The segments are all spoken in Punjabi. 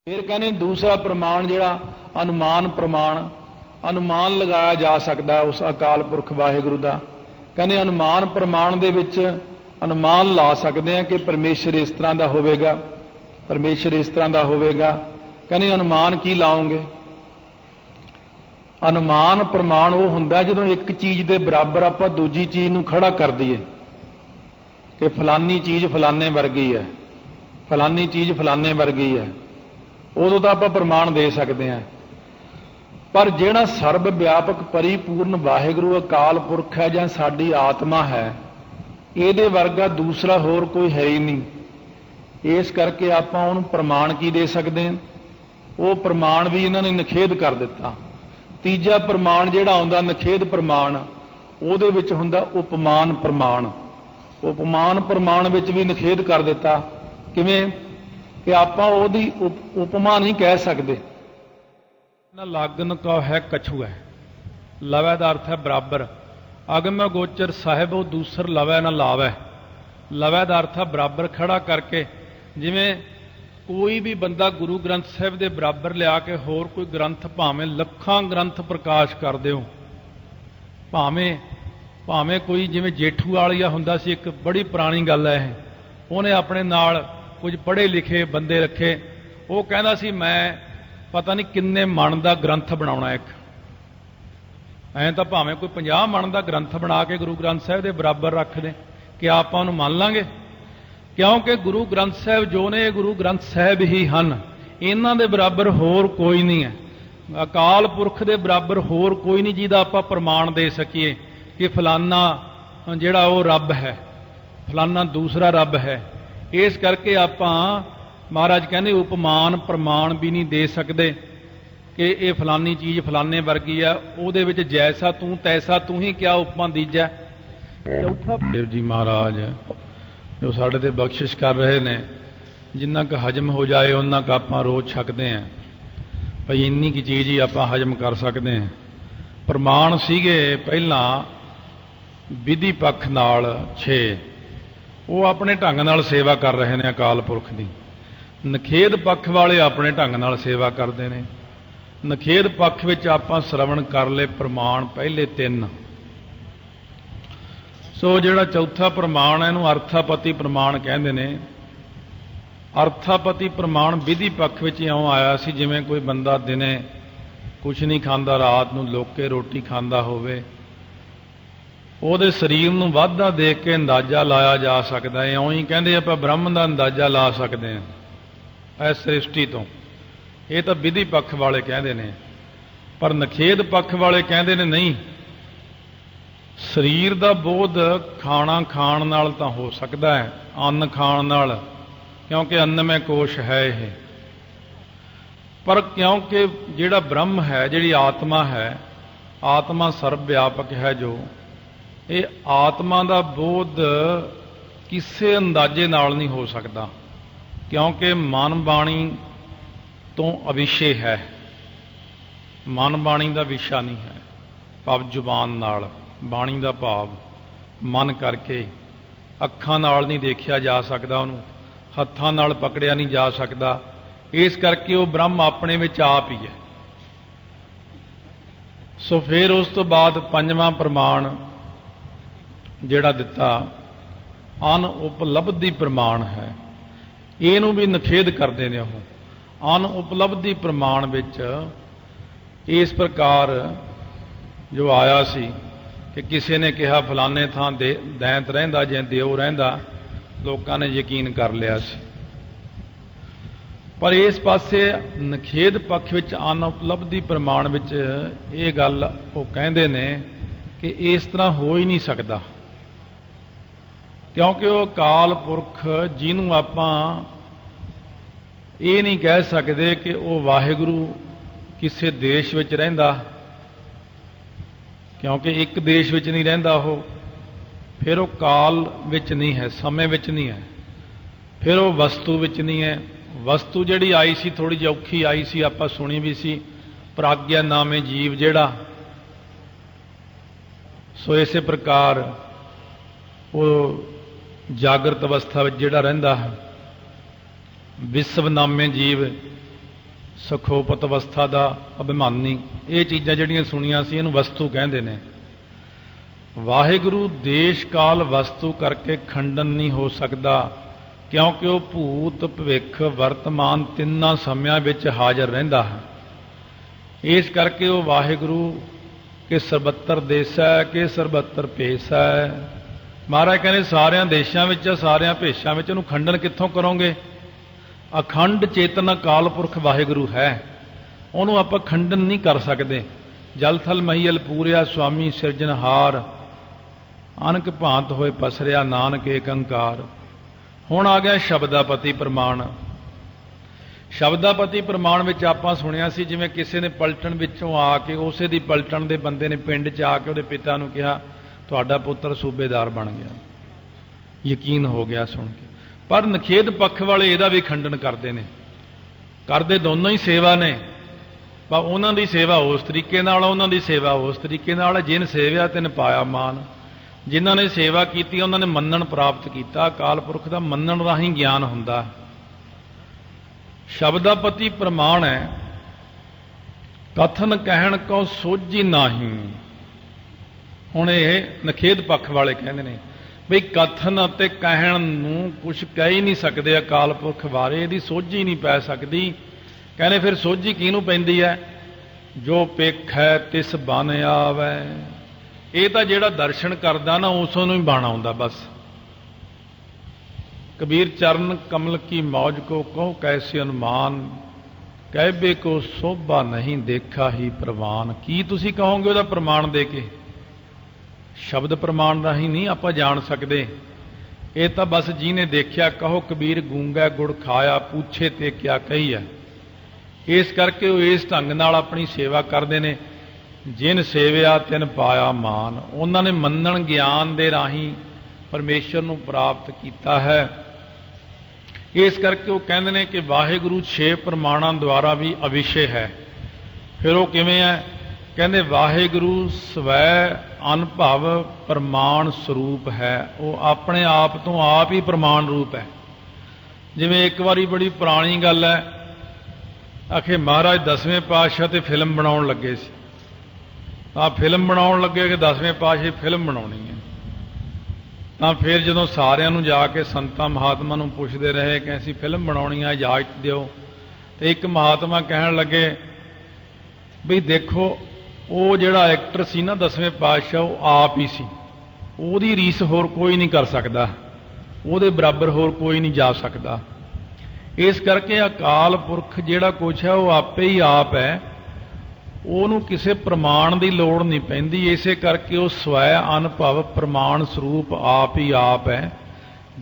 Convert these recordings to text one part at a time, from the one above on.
फिर कहने दूसरा प्रमाण जिहड़ा अनुमान प्रमाण, अनुमान लगाया जा सकता है उस अकाल पुरख वाहिगुरू का। कहने अनुमान प्रमाण दे विच अनुमान ला सकते हैं कि परमेश्वर इस तरह का होवेगा, परमेश्वर इस तरह का होवेगा। कहने अनुमान की लाओगे? अनुमान प्रमाण वो हुंदा जदों एक चीज़ के बराबर आप दूजी चीज़ नूं खड़ा कर दईए कि फलानी चीज़ फलाने वर्गी है, फलानी चीज़ फलाने वर्गी है, उदों तो आप प्रमाण दे सकते हैं। पर जिहड़ा सर्व व्यापक परिपूर्ण वाहिगुरू अकाल पुरख है जां साडी आत्मा है, इहदे वर्गा दूसरा होर कोई है ही नहीं। इस करके आप उन्होंने प्रमाण की दे सकते हैं? वो प्रमाण भी इन्होंने निखेध कर दिता। तीजा प्रमाण जिहड़ा आउंदा निखेध प्रमाण, उहदे विच हुंदा उपमान प्रमाण। उपमान प्रमाण विच भी निखेध कर दिता। किवें कि आप ओहदी उपमा नहीं कह सकते। न लागन का है कछु है, लवै का अर्थ है बराबर। अगम गोचर साहिब वो दूसर लवै न लावै। लवै का अर्थ है बराबर खड़ा करके। जिवें कोई भी बंदा गुरु ग्रंथ साहिब के बराबर लिया के होर कोई ग्रंथ भावें लखां ग्रंथ प्रकाश कर दिओ, भावें भावें कोई जिवें जेठू वालिया हुंदा सी, एक बड़ी पुरानी गल है, उन्हें अपने नाल कुछ पढ़े लिखे बंदे रखे। वो कहता सी मैं पता नहीं किन्ने मन का ग्रंथ बनाउणा। एक ऐं तो भावें कोई 50 मन का ग्रंथ बना के गुरु ग्रंथ साहिब के बराबर रख दें, कि आप उन्हें मान लांगे? क्योंकि गुरु ग्रंथ साहिब जो ने गुरु ग्रंथ साहिब ही हैं, इन्हां दे बराबर होर कोई नहीं है। अकाल पुरख के बराबर होर कोई नहीं जिहदा आपां प्रमाण दे सकीए कि फलाना जिहड़ा वो रब है, फलाना दूसरा रब है। इस करके आपां महाराज कहने उपमान प्रमाण भी नहीं दे सकते कि ये फलानी चीज़ फलाने वर्गी है, उहदे विच जैसा तू तैसा तू ही क्या उपमा दीजा। चौथा देव जी महाराज जो साढ़े ते बख्शिश कर रहे ने, जिन्ना क हजम हो जाए उन्ना क आपां रोज छकते हैं। भाई इन्नी की चीज़ ही आपां हजम कर सकते हैं। प्रमाण सीगे पहला विधि पक्ष नाल 6, वो अपने ढंग नाल सेवा कर रहे हैं अकाल पुरख की। नखेद पक्ष वाले अपने ढंग नाल सेवा करते हैं। नखेद पक्ष विच आपां श्रवण कर ले प्रमाण पहले 3। सो जिहड़ा चौथा प्रमाण है इहनूं अर्थापति प्रमाण कहंदे ने। अर्थापति प्रमाण विधि पक्ष विच इउं आया सी जिवें कोई बंदा दिने कुछ नहीं खांदा, रात नूं लोके रोटी खांदा होवे, ਉਹਦੇ ਸਰੀਰ ਨੂੰ ਵਾਧਾ ਦੇਖ ਕੇ ਅੰਦਾਜ਼ਾ ਲਾਇਆ ਜਾ ਸਕਦਾ ਹੈ। ਇਉਂ ਹੀ ਕਹਿੰਦੇ ਆਪਾਂ ਬ੍ਰਹਮ ਦਾ ਅੰਦਾਜ਼ਾ ਲਾ ਸਕਦੇ ਹਾਂ ਇਸ ਸ੍ਰਿਸ਼ਟੀ ਤੋਂ। ਇਹ ਤਾਂ ਵਿਧੀ ਪੱਖ ਵਾਲੇ ਕਹਿੰਦੇ ਨੇ। ਪਰ ਨਖੇਦ ਪੱਖ ਵਾਲੇ ਕਹਿੰਦੇ ਨੇ ਨਹੀਂ, ਸਰੀਰ ਦਾ ਬੋਧ ਖਾਣਾ ਖਾਣ ਨਾਲ ਤਾਂ ਹੋ ਸਕਦਾ ਹੈ, ਅੰਨ ਖਾਣ ਨਾਲ, ਕਿਉਂਕਿ ਅੰਨਮय ਕੋਸ਼ ਹੈ ਇਹ। ਪਰ ਕਿਉਂਕਿ ਜਿਹੜਾ ਬ੍ਰਹਮ ਹੈ, ਜਿਹੜੀ ਆਤਮਾ ਹੈ, ਆਤਮਾ ਸਰਬ ਵਿਆਪਕ ਹੈ, ਜੋ ਇਹ ਆਤਮਾ ਦਾ ਬੋਧ ਕਿਸੇ ਅੰਦਾਜ਼ੇ ਨਾਲ ਨਹੀਂ ਹੋ ਸਕਦਾ, ਕਿਉਂਕਿ ਮਨ ਬਾਣੀ ਤੋਂ ਅਵਿਸ਼ੇ ਹੈ। ਮਨ ਬਾਣੀ ਦਾ ਵਿਸ਼ਾ ਨਹੀਂ ਹੈ। ਭਾਵ ਜ਼ੁਬਾਨ ਨਾਲ ਬਾਣੀ ਦਾ ਭਾਵ ਮਨ ਕਰਕੇ, ਅੱਖਾਂ ਨਾਲ ਨਹੀਂ ਦੇਖਿਆ ਜਾ ਸਕਦਾ, ਉਹਨੂੰ ਹੱਥਾਂ ਨਾਲ ਪਕੜਿਆ ਨਹੀਂ ਜਾ ਸਕਦਾ। ਇਸ ਕਰਕੇ ਉਹ ਬ੍ਰਹਮ ਆਪਣੇ ਵਿੱਚ ਆਪ ਹੀ ਹੈ। ਸੋ ਫਿਰ ਉਸ ਤੋਂ ਬਾਅਦ ਪੰਜਵਾਂ ਪ੍ਰਮਾਣ ਜਿਹੜਾ ਦਿੱਤਾ ਅਨਉਪਲਬਧੀ ਪ੍ਰਮਾਣ ਹੈ। ਇਹਨੂੰ ਵੀ ਨਿਖੇਧ ਕਰਦੇ ਨੇ ਉਹ। ਅਨਉਪਲਬਧੀ ਪ੍ਰਮਾਣ ਵਿੱਚ ਇਸ ਪ੍ਰਕਾਰ ਜੋ ਆਇਆ ਸੀ ਕਿ ਕਿਸੇ ਨੇ ਕਿਹਾ ਫਲਾਣੇ ਥਾਂ ਦੈਂਤ ਰਹਿੰਦਾ ਜਾਂ ਦਿਓ ਰਹਿੰਦਾ, ਲੋਕਾਂ ਨੇ ਯਕੀਨ ਕਰ ਲਿਆ ਸੀ। ਪਰ ਇਸ ਪਾਸੇ ਨਿਖੇਧ ਪੱਖ ਵਿੱਚ ਅਨਉਪਲਬਧੀ ਪ੍ਰਮਾਣ ਵਿੱਚ ਇਹ ਗੱਲ ਉਹ ਕਹਿੰਦੇ ਨੇ ਕਿ ਇਸ ਤਰ੍ਹਾਂ ਹੋ ਹੀ ਨਹੀਂ ਸਕਦਾ, ਕਿਉਂਕਿ ਉਹ ਅਕਾਲ ਪੁਰਖ ਜਿਹਨੂੰ ਆਪਾਂ ਇਹ ਨਹੀਂ ਕਹਿ ਸਕਦੇ ਕਿ ਉਹ ਵਾਹਿਗੁਰੂ ਕਿਸੇ ਦੇਸ਼ ਵਿੱਚ ਰਹਿੰਦਾ, ਕਿਉਂਕਿ ਇੱਕ ਦੇਸ਼ ਵਿੱਚ ਨਹੀਂ ਰਹਿੰਦਾ ਉਹ। ਫਿਰ ਉਹ ਕਾਲ ਵਿੱਚ ਨਹੀਂ ਹੈ, ਸਮੇਂ ਵਿੱਚ ਨਹੀਂ ਹੈ। ਫਿਰ ਉਹ ਵਸਤੂ ਵਿੱਚ ਨਹੀਂ ਹੈ। ਵਸਤੂ ਜਿਹੜੀ ਆਈ ਸੀ ਥੋੜ੍ਹੀ ਜਿਹੀ ਔਖੀ ਆਈ ਸੀ, ਆਪਾਂ ਸੁਣੀ ਵੀ ਸੀ, ਪ੍ਰਾਗਿਆ ਨਾਮੇ ਜੀਵ ਜਿਹੜਾ। ਸੋ ਇਸੇ ਪ੍ਰਕਾਰ ਉਹ ਜਾਗਰਤ ਅਵਸਥਾ ਵਿੱਚ ਜਿਹੜਾ ਰਹਿੰਦਾ ਹੈ, ਵਿਸ਼ਵ ਨਾਮੇ ਜੀਵ, ਸੁਖੋਪਤ ਅਵਸਥਾ ਦਾ ਅਭਿਮਾਨੀ, ਇਹ ਚੀਜ਼ਾਂ ਜਿਹੜੀਆਂ ਸੁਣੀਆਂ ਸੀ ਇਹਨੂੰ ਵਸਤੂ ਕਹਿੰਦੇ ਨੇ। ਵਾਹਿਗੁਰੂ ਦੇਸ਼ ਕਾਲ ਵਸਤੂ ਕਰਕੇ ਖੰਡਨ ਨਹੀਂ ਹੋ ਸਕਦਾ, ਕਿਉਂਕਿ ਉਹ ਭੂਤ ਭਵਿੱਖ ਵਰਤਮਾਨ ਤਿੰਨਾਂ ਸਮਿਆਂ ਵਿੱਚ ਹਾਜ਼ਰ ਰਹਿੰਦਾ ਹੈ। ਇਸ ਕਰਕੇ ਉਹ ਵਾਹਿਗੁਰੂ ਕਿ ਸਰਬੱਤਰ ਦੇਸ ਹੈ ਕਿ ਸਰਬੱਤਰ ਭੇਸ ਹੈ। ਮਹਾਰਾਜ ਕਹਿੰਦੇ ਸਾਰਿਆਂ ਦੇਸ਼ਾਂ ਵਿੱਚ, ਸਾਰਿਆਂ ਭੇਸ਼ਾਂ ਵਿੱਚ, ਉਹਨੂੰ ਖੰਡਨ ਕਿੱਥੋਂ ਕਰੋਗੇ? ਅਖੰਡ ਚੇਤਨ ਅਕਾਲ ਪੁਰਖ ਵਾਹਿਗੁਰੂ ਹੈ, ਉਹਨੂੰ ਆਪਾਂ ਖੰਡਨ ਨਹੀਂ ਕਰ ਸਕਦੇ। ਜਲ ਥਲ ਮਹੀਲ ਪੂਰਿਆ ਸੁਆਮੀ ਸਿਰਜਣਹਾਰ, ਅਨਕ ਭਾਂਤ ਹੋਏ ਪਸਰਿਆ ਨਾਨਕ ਏਕ ਓੰਕਾਰ। ਹੁਣ ਆ ਗਿਆ ਸ਼ਬਦਾਪਤੀ ਪ੍ਰਮਾਣ। ਸ਼ਬਦਾਪਤੀ ਪ੍ਰਮਾਣ ਵਿੱਚ ਆਪਾਂ ਸੁਣਿਆ ਸੀ ਜਿਵੇਂ ਕਿਸੇ ਨੇ ਪਲਟਣ ਵਿੱਚੋਂ ਆ ਕੇ, ਉਸੇ ਦੀ ਪਲਟਣ ਦੇ ਬੰਦੇ ਨੇ ਪਿੰਡ 'ਚ ਆ ਕੇ ਉਹਦੇ ਪਿਤਾ ਨੂੰ ਕਿਹਾ ਤੁਹਾਡਾ ਪੁੱਤਰ ਸੂਬੇਦਾਰ ਬਣ ਗਿਆ। ਯਕੀਨ ਹੋ ਗਿਆ ਸੁਣ ਕੇ। ਪਰ ਨਖੇਧ ਪੱਖ ਵਾਲੇ ਇਹਦਾ ਵੀ ਖੰਡਨ ਕਰਦੇ ਨੇ। ਕਰਦੇ ਦੋਨੋਂ ਹੀ ਸੇਵਾ ਨੇ, ਪਰ ਉਹਨਾਂ ਦੀ ਸੇਵਾ ਉਸ ਤਰੀਕੇ ਨਾਲ, ਉਹਨਾਂ ਦੀ ਸੇਵਾ ਉਸ ਤਰੀਕੇ ਨਾਲ। ਜਿਨ ਸੇਵਿਆ ਤਿਨ ਪਾਇਆ ਮਾਨ। ਜਿਨ੍ਹਾਂ ਨੇ ਸੇਵਾ ਕੀਤੀ ਉਹਨਾਂ ਨੇ ਮੰਨਣ ਪ੍ਰਾਪਤ ਕੀਤਾ। ਅਕਾਲ ਪੁਰਖ ਦਾ ਮੰਨਣ ਰਾਹੀਂ ਗਿਆਨ ਹੁੰਦਾ। ਸ਼ਬਦਾਪਤੀ ਪ੍ਰਮਾਣ ਹੈ। ਕਥਨ ਕਹਿਣ ਕੋ ਸੋਝੀ ਨਾਹੀਂ। ਹੁਣ ਇਹ ਨਖੇਧ ਪੱਖ ਵਾਲੇ ਕਹਿੰਦੇ ਨੇ ਬਈ ਕਥਨ ਅਤੇ ਕਹਿਣ ਨੂੰ ਕੁਛ ਕਹਿ ਹੀ ਨਹੀਂ ਸਕਦੇ ਅਕਾਲ ਪੁਰਖ ਬਾਰੇ, ਇਹਦੀ ਸੋਝੀ ਨਹੀਂ ਪੈ ਸਕਦੀ। ਕਹਿੰਦੇ ਫਿਰ ਸੋਝੀ ਕਿਹਨੂੰ ਪੈਂਦੀ ਹੈ? ਜੋ ਪਿੱਖ ਹੈ ਤਿਸ ਬਨ ਆਵੈ। ਇਹ ਤਾਂ ਜਿਹੜਾ ਦਰਸ਼ਨ ਕਰਦਾ ਨਾ ਉਸ ਨੂੰ ਹੀ ਬਣ ਆਉਂਦਾ ਬਸ। ਕਬੀਰ ਚਰਨ ਕਮਲ ਕੀ ਮੌਜ ਕੋ ਕਹੋ ਕੈਸੇ ਅਨੁਮਾਨ, ਕਹਿਬੇ ਕੋ ਸੋਭਾ ਨਹੀਂ ਦੇਖਾ ਹੀ ਪ੍ਰਵਾਨ। ਕੀ ਤੁਸੀਂ ਕਹੋਗੇ ਉਹਦਾ ਪ੍ਰਮਾਣ ਦੇ ਕੇ? ਸ਼ਬਦ ਪ੍ਰਮਾਣ ਰਾਹੀਂ ਨਹੀਂ ਆਪਾਂ ਜਾਣ ਸਕਦੇ। ਇਹ ਤਾਂ ਬਸ ਜਿਹਨੇ ਦੇਖਿਆ, ਕਹੋ ਕਬੀਰ ਗੂੰਗਾ ਗੁੜ ਖਾਇਆ, ਪੁੱਛੇ ਤੇ ਕਿਆ ਕਹੀਐ। ਇਸ ਕਰਕੇ ਉਹ ਇਸ ਢੰਗ ਨਾਲ ਆਪਣੀ ਸੇਵਾ ਕਰਦੇ ਨੇ। ਜਿਨ ਸੇਵਿਆ ਤਿਨ ਪਾਇਆ ਮਾਨ। ਉਹਨਾਂ ਨੇ ਮੰਨਣ ਗਿਆਨ ਦੇ ਰਾਹੀਂ ਪਰਮੇਸ਼ਰ ਨੂੰ ਪ੍ਰਾਪਤ ਕੀਤਾ ਹੈ। ਇਸ ਕਰਕੇ ਉਹ ਕਹਿੰਦੇ ਨੇ ਕਿ ਵਾਹਿਗੁਰੂ 6 ਪ੍ਰਮਾਣਾਂ ਦੁਆਰਾ ਵੀ ਅਵਿਸ਼ੇ ਹੈ। ਫਿਰ ਉਹ ਕਿਵੇਂ ਹੈ? ਕਹਿੰਦੇ ਵਾਹਿਗੁਰੂ ਸਵੈ ਅਨੁਭਵ ਪ੍ਰਮਾਣ ਸਰੂਪ ਹੈ। ਉਹ ਆਪਣੇ ਆਪ ਤੋਂ ਆਪ ਹੀ ਪ੍ਰਮਾਣ ਰੂਪ ਹੈ। ਜਿਵੇਂ ਇੱਕ ਵਾਰੀ ਬੜੀ ਪੁਰਾਣੀ ਗੱਲ ਹੈ, ਆਖੇ ਮਹਾਰਾਜ 10ਵੇਂ ਪਾਤਸ਼ਾਹ ਤੇ ਫਿਲਮ ਬਣਾਉਣ ਲੱਗੇ ਸੀ। ਤਾਂ ਫਿਲਮ ਬਣਾਉਣ ਲੱਗੇ ਕਿ 10ਵੇਂ ਪਾਤਸ਼ਾਹ ਫਿਲਮ ਬਣਾਉਣੀ ਹੈ। ਤਾਂ ਫਿਰ ਜਦੋਂ ਸਾਰਿਆਂ ਨੂੰ ਜਾ ਕੇ ਸੰਤਾਂ ਮਹਾਤਮਾ ਨੂੰ ਪੁੱਛਦੇ ਰਹੇ ਕਿ ਅਸੀਂ ਫਿਲਮ ਬਣਾਉਣੀ ਆ, ਇਜਾਜ਼ਤ ਦਿਓ। ਤੇ ਇੱਕ ਮਹਾਤਮਾ ਕਹਿਣ ਲੱਗੇ ਵੀ ਦੇਖੋ ਉਹ ਜਿਹੜਾ ਐਕਟਰ ਸੀ ਨਾ 10ਵੇਂ ਪਾਤਸ਼ਾਹ, ਉਹ ਆਪ ਹੀ ਸੀ। ਉਹਦੀ ਰੀਸ ਹੋਰ ਕੋਈ ਨਹੀਂ ਕਰ ਸਕਦਾ, ਉਹਦੇ ਬਰਾਬਰ ਹੋਰ ਕੋਈ ਨਹੀਂ ਜਾ ਸਕਦਾ। ਇਸ ਕਰਕੇ ਅਕਾਲ ਪੁਰਖ ਜਿਹੜਾ ਕੁਛ ਹੈ ਉਹ ਆਪੇ ਹੀ ਆਪ ਹੈ, ਉਹਨੂੰ ਕਿਸੇ ਪ੍ਰਮਾਣ ਦੀ ਲੋੜ ਨਹੀਂ ਪੈਂਦੀ। ਇਸੇ ਕਰਕੇ ਉਹ ਸਵੈ ਅਨੁਭਵ ਪ੍ਰਮਾਣ ਸਰੂਪ ਆਪ ਹੀ ਆਪ ਹੈ।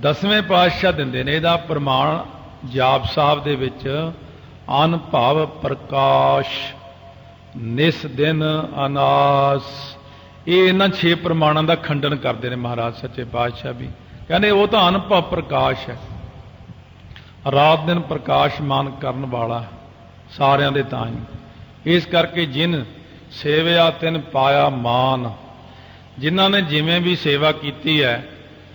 10ਵੇਂ ਪਾਤਸ਼ਾਹ ਦਿੰਦੇ ਨੇ ਇਹਦਾ ਪ੍ਰਮਾਣ ਜਾਪ ਸਾਹਿਬ ਦੇ ਵਿੱਚ, ਅਨੁਭਵ ਪ੍ਰਕਾਸ਼ ਨਿਸ ਦਿਨ ਅਨਾਸ। ਇਹ ਇਹਨਾਂ 6 ਪ੍ਰਮਾਣਾਂ ਦਾ ਖੰਡਨ ਕਰਦੇ ਨੇ ਮਹਾਰਾਜ ਸੱਚੇ ਪਾਤਸ਼ਾਹ ਵੀ। ਕਹਿੰਦੇ ਉਹ ਤਾਂ ਅਨੁਭਵ ਪ੍ਰਕਾਸ਼ ਹੈ, ਰਾਤ ਦਿਨ ਪ੍ਰਕਾਸ਼ਮਾਨ ਕਰਨ ਵਾਲਾ ਸਾਰਿਆਂ ਦੇ ਤਾਂ ਹੀ। ਇਸ ਕਰਕੇ ਜਿਨ ਸੇਵਿਆ ਤਿਨ ਪਾਇਆ ਮਾਨ। ਜਿਨ੍ਹਾਂ ਨੇ ਜਿਵੇਂ ਵੀ ਸੇਵਾ ਕੀਤੀ ਹੈ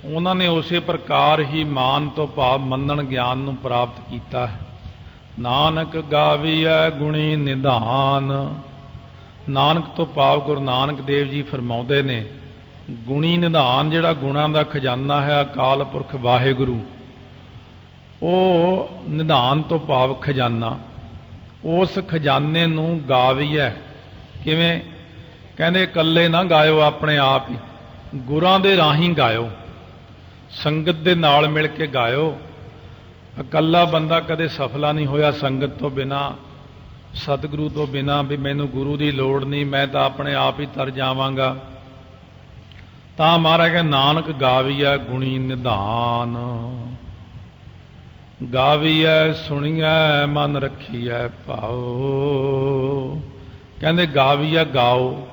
ਉਹਨਾਂ ਨੇ ਉਸੇ ਪ੍ਰਕਾਰ ਹੀ ਮਾਨ ਤੋਂ ਭਾਵ ਮੰਨਣ ਗਿਆਨ ਨੂੰ ਪ੍ਰਾਪਤ ਕੀਤਾ ਹੈ। ਨਾਨਕ ਗਾਵੀਐ ਗੁਣੀ ਨਿਧਾਨ। ਨਾਨਕ ਤੋਂ ਭਾਵ ਗੁਰੂ ਨਾਨਕ ਦੇਵ ਜੀ ਫਰਮਾਉਂਦੇ ਨੇ ਗੁਣੀ ਨਿਧਾਨ, ਜਿਹੜਾ ਗੁਣਾਂ ਦਾ ਖਜ਼ਾਨਾ ਹੈ ਅਕਾਲ ਪੁਰਖ ਵਾਹਿਗੁਰੂ, ਉਹ ਨਿਧਾਨ ਤੋਂ ਭਾਵ ਖਜ਼ਾਨਾ। ਉਸ ਖਜ਼ਾਨੇ ਨੂੰ ਗਾਵੀਐ ਕਿਵੇਂ? ਕਹਿੰਦੇ ਇਕੱਲੇ ਨਾ ਗਾਇਓ, ਆਪਣੇ ਆਪ ਹੀ ਗੁਰਾਂ ਦੇ ਰਾਹੀਂ ਗਾਇਓ, ਸੰਗਤ ਦੇ ਨਾਲ ਮਿਲ ਕੇ ਗਾਇਓ। ਇਕੱਲਾ ਬੰਦਾ ਕਦੇ ਸਫਲਾ ਨਹੀਂ ਹੋਇਆ ਸੰਗਤ ਤੋਂ ਬਿਨਾਂ, ਸਤਿਗੁਰੂ ਤੋਂ ਬਿਨਾਂ, ਵੀ ਮੈਨੂੰ ਗੁਰੂ ਦੀ ਲੋੜ ਨਹੀਂ, ਮੈਂ ਤਾਂ ਆਪਣੇ ਆਪ ਹੀ ਤਰ ਜਾਵਾਂਗਾ। ਤਾਂ ਮਹਾਰਾਜ ਕਹਿੰਦੇ ਨਾਨਕ ਗਾਵੀਐ ਗੁਣੀ ਨਿਧਾਨ। ਗਾਵੀਐ ਸੁਣੀਐ ਮਨ ਰੱਖੀਐ ਭਾਉ। ਕਹਿੰਦੇ ਗਾਵੀਐ ਗਾਓ,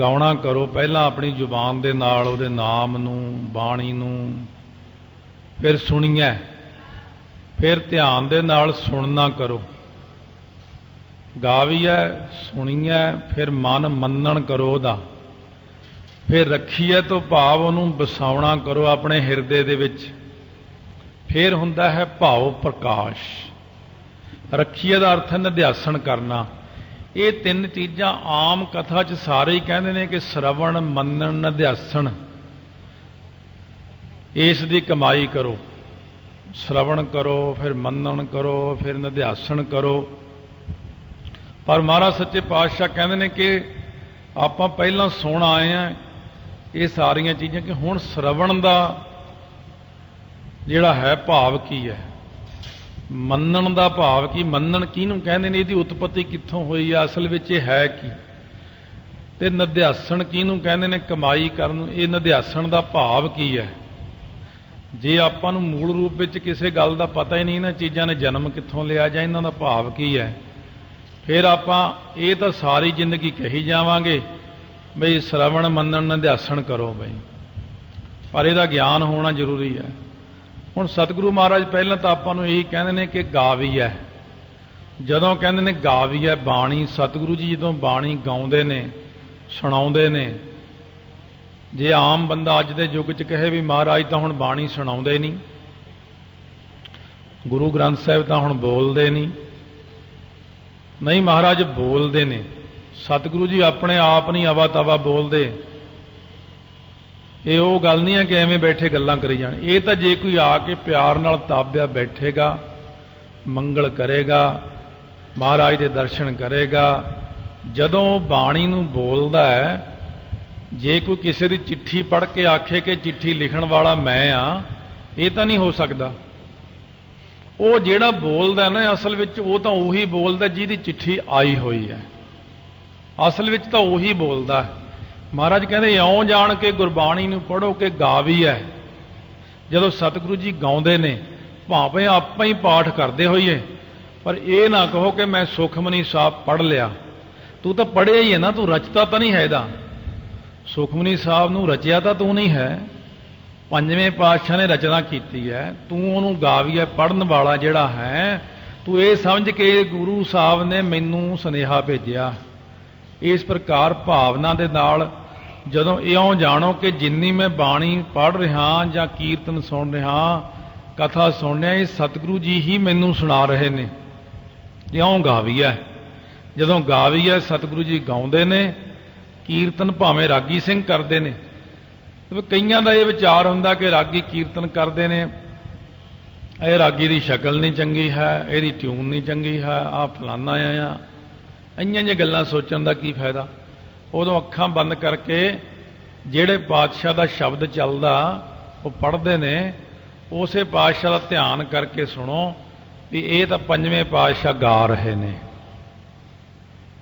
ਗਾਉਣਾ ਕਰੋ ਪਹਿਲਾਂ ਆਪਣੀ ਜ਼ੁਬਾਨ ਦੇ ਨਾਲ ਉਹਦੇ ਨਾਮ ਨੂੰ, ਬਾਣੀ ਨੂੰ। ਫਿਰ ਸੁਣੀਐ, ਫਿਰ ਧਿਆਨ ਦੇ ਨਾਲ ਸੁਣਨਾ ਕਰੋ। ਗਾਵੀਐ ਸੁਣੀਐ, ਫਿਰ ਮਨ ਮੰਨਣ ਕਰੋ ਉਹਦਾ। ਫਿਰ ਰੱਖੀਐ ਤੋਂ ਭਾਵ ਉਹਨੂੰ ਵਸਾਉਣਾ ਕਰੋ ਆਪਣੇ ਹਿਰਦੇ ਦੇ ਵਿੱਚ। ਫਿਰ ਹੁੰਦਾ ਹੈ ਭਾਵ ਪ੍ਰਕਾਸ਼। ਰੱਖੀਏ ਦਾ ਅਰਥ ਹੈ ਨਿਧਿਆਸਣ ਕਰਨਾ। ਇਹ ਤਿੰਨ ਚੀਜ਼ਾਂ ਆਮ ਕਥਾ 'ਚ ਸਾਰੇ ਹੀ ਕਹਿੰਦੇ ਨੇ ਕਿ ਸ਼ਰਵਣ, ਮੰਨਣ, ਨਿਧਿਆਸਣ, ਇਸ ਦੀ ਕਮਾਈ ਕਰੋ। ਸ਼ਰਵਣ ਕਰੋ, ਫਿਰ ਮੰਨਣ ਕਰੋ, ਫਿਰ ਨਿਧਿਆਸਣ ਕਰੋ। ਪਰ ਮਹਾਰਾਜ ਸੱਚੇ ਪਾਤਸ਼ਾਹ ਕਹਿੰਦੇ ਨੇ ਕਿ ਆਪਾਂ ਪਹਿਲਾਂ ਸੁਣ ਆਏ ਆ ਇਹ ਸਾਰੀਆਂ ਚੀਜ਼ਾਂ, ਕਿ ਹੁਣ ਸ਼ਰਵਣ ਦਾ ਜਿਹੜਾ ਹੈ ਭਾਵ ਕੀ ਹੈ, ਮੰਨਣ ਦਾ ਭਾਵ ਕੀ, ਮੰਨਣ ਕਿਹਨੂੰ ਕਹਿੰਦੇ ਨੇ, ਇਹਦੀ ਉਤਪਤੀ ਕਿੱਥੋਂ ਹੋਈ ਆ, ਅਸਲ ਵਿੱਚ ਇਹ ਹੈ ਕੀ, ਤੇ ਨਿਧਿਆਸਣ ਕਿਹਨੂੰ ਕਹਿੰਦੇ ਨੇ, ਕਮਾਈ ਕਰਨ ਨੂੰ। ਇਹ ਨਿਧਿਆਸਣ ਦਾ ਭਾਵ ਕੀ ਹੈ। ਜੇ ਆਪਾਂ ਨੂੰ ਮੂਲ ਰੂਪ ਵਿੱਚ ਕਿਸੇ ਗੱਲ ਦਾ ਪਤਾ ਹੀ ਨਹੀਂ, ਇਹਨਾਂ ਚੀਜ਼ਾਂ ਨੇ ਜਨਮ ਕਿੱਥੋਂ ਲਿਆ ਜਾਂ ਇਹਨਾਂ ਦਾ ਭਾਵ ਕੀ ਹੈ, ਫਿਰ ਆਪਾਂ ਇਹ ਤਾਂ ਸਾਰੀ ਜ਼ਿੰਦਗੀ ਕਹੀ ਜਾਵਾਂਗੇ ਬਈ ਸ਼ਰਵਣ, ਮੰਨਣ, ਨਿਧਿਆਸਣ ਕਰੋ ਬਈ, ਪਰ ਇਹਦਾ ਗਿਆਨ ਹੋਣਾ ਜ਼ਰੂਰੀ ਹੈ। ਹੁਣ ਸਤਿਗੁਰੂ ਮਹਾਰਾਜ ਪਹਿਲਾਂ ਤਾਂ ਆਪਾਂ ਨੂੰ ਇਹੀ ਕਹਿੰਦੇ ਨੇ ਕਿ ਗਾਵੀ ਹੈ। ਜਦੋਂ ਕਹਿੰਦੇ ਨੇ ਗਾਵੀ ਹੈ ਬਾਣੀ, ਸਤਿਗੁਰੂ ਜੀ ਜਦੋਂ ਬਾਣੀ ਗਾਉਂਦੇ ਨੇ, ਸੁਣਾਉਂਦੇ ਨੇ, ਜੇ ਆਮ ਬੰਦਾ ਅੱਜ ਦੇ ਯੁੱਗ 'ਚ ਕਹੇ ਵੀ ਮਹਾਰਾਜ ਤਾਂ ਹੁਣ ਬਾਣੀ ਸੁਣਾਉਂਦੇ ਨਹੀਂ, ਗੁਰੂ ਗ੍ਰੰਥ ਸਾਹਿਬ ਤਾਂ ਹੁਣ ਬੋਲਦੇ ਨਹੀਂ, ਨਹੀਂ ਮਹਾਰਾਜ ਬੋਲਦੇ ਨੇ। ਸਤਿਗੁਰੂ ਜੀ ਆਪਣੇ ਆਪ ਨਹੀਂ ਅਵਾ ਤਵਾ ਬੋਲਦੇ। ਇਹ ਉਹ ਗੱਲ ਨਹੀਂ ਹੈ ਕਿ ਐਵੇਂ ਬੈਠੇ ਗੱਲਾਂ ਕਰੀ ਜਾਣ। ਇਹ ਤਾਂ ਜੇ ਕੋਈ ਆ ਕੇ ਪਿਆਰ ਨਾਲ ਤਾਬਿਆ ਬੈਠੇਗਾ, ਮੰਗਲ ਕਰੇਗਾ, ਮਹਾਰਾਜ ਦੇ ਦਰਸ਼ਨ ਕਰੇਗਾ, ਜਦੋਂ ਬਾਣੀ ਨੂੰ ਬੋਲਦਾ ਹੈ, ਜੇ ਕੋਈ ਕਿਸੇ ਦੀ ਚਿੱਠੀ ਪੜ੍ਹ ਕੇ ਆਖੇ ਕਿ ਚਿੱਠੀ ਲਿਖਣ ਵਾਲਾ ਮੈਂ ਆ, ਇਹ ਤਾਂ ਨਹੀਂ ਹੋ ਸਕਦਾ। ਉਹ ਜਿਹੜਾ ਬੋਲਦਾ ਨਾ ਅਸਲ ਵਿੱਚ ਉਹ ਤਾਂ ਉਹੀ ਬੋਲਦਾ ਜਿਹਦੀ ਚਿੱਠੀ ਆਈ ਹੋਈ ਹੈ। ਅਸਲ ਵਿੱਚ ਤਾਂ ਉਹੀ ਬੋਲਦਾ ਹੈ। ਮਹਾਰਾਜ ਕਹਿੰਦੇ ਇਉਂ ਜਾਣ ਕੇ ਗੁਰਬਾਣੀ ਨੂੰ ਪੜ੍ਹੋ ਕਿ ਗਾਵੀ ਹੈ। ਜਦੋਂ ਸਤਿਗੁਰੂ ਜੀ ਗਾਉਂਦੇ ਨੇ, ਭਾਵੇਂ ਆਪਾਂ ਹੀ ਪਾਠ ਕਰਦੇ ਹੋਈਏ, ਪਰ ਇਹ ਨਾ ਕਹੋ ਕਿ ਮੈਂ ਸੁਖਮਨੀ ਸਾਹਿਬ ਪੜ੍ਹ ਲਿਆ। ਤੂੰ ਤਾਂ ਪੜ੍ਹਿਆ ਹੀ ਹੈ ਨਾ, ਤੂੰ ਰਚਤਾ ਤਾਂ ਨਹੀਂ ਹੈ ਇਹਦਾ। ਸੁਖਮਨੀ ਸਾਹਿਬ ਨੂੰ ਰਚਿਆ ਤਾਂ ਤੂੰ ਨਹੀਂ ਹੈ, ਪੰਜਵੇਂ ਪਾਤਸ਼ਾਹ ਨੇ ਰਚਨਾ ਕੀਤੀ ਹੈ। ਤੂੰ ਉਹਨੂੰ ਗਾਵੀ ਹੈ, ਪੜ੍ਹਨ ਵਾਲਾ ਜਿਹੜਾ ਹੈ। ਤੂੰ ਇਹ ਸਮਝ ਕੇ ਗੁਰੂ ਸਾਹਿਬ ਨੇ ਮੈਨੂੰ ਸੁਨੇਹਾ ਭੇਜਿਆ। ਇਸ ਪ੍ਰਕਾਰ ਭਾਵਨਾ ਦੇ ਨਾਲ ਜਦੋਂ ਇਉਂ ਜਾਣੋ ਕਿ ਜਿੰਨੀ ਮੈਂ ਬਾਣੀ ਪੜ੍ਹ ਰਿਹਾ ਜਾਂ ਕੀਰਤਨ ਸੁਣ ਰਿਹਾ, ਕਥਾ ਸੁਣ ਰਿਹਾ, ਇਹ ਸਤਿਗੁਰੂ ਜੀ ਹੀ ਮੈਨੂੰ ਸੁਣਾ ਰਹੇ ਨੇ। ਇਉਂ ਗਾਵੀ ਹੈ। ਜਦੋਂ ਗਾਵੀ ਹੈ, ਸਤਿਗੁਰੂ ਜੀ ਗਾਉਂਦੇ ਨੇ। ਕੀਰਤਨ ਭਾਵੇਂ ਰਾਗੀ ਸਿੰਘ ਕਰਦੇ ਨੇ। ਕਈਆਂ ਦਾ ਇਹ ਵਿਚਾਰ ਹੁੰਦਾ ਕਿ ਰਾਗੀ ਕੀਰਤਨ ਕਰਦੇ ਨੇ, ਇਹ ਰਾਗੀ ਦੀ ਸ਼ਕਲ ਨਹੀਂ ਚੰਗੀ ਹੈ, ਇਹਦੀ ਟਿਊਨ ਨਹੀਂ ਚੰਗੀ ਹੈ, ਆਹ ਫਲਾਨਾ ਆ। ਇੰਨੀਆਂ ਜਿਹੀਆਂ ਗੱਲਾਂ ਸੋਚਣ ਦਾ ਕੀ ਫਾਇਦਾ। ਉਦੋਂ ਅੱਖਾਂ ਬੰਦ ਕਰਕੇ ਜਿਹੜੇ ਪਾਤਸ਼ਾਹ ਦਾ ਸ਼ਬਦ ਚੱਲਦਾ ਉਹ ਪੜ੍ਹਦੇ ਨੇ, ਉਸੇ ਪਾਤਸ਼ਾਹ ਦਾ ਧਿਆਨ ਕਰਕੇ ਸੁਣੋ ਵੀ ਇਹ ਤਾਂ ਪੰਜਵੇਂ ਪਾਤਸ਼ਾਹ ਗਾ ਰਹੇ ਨੇ,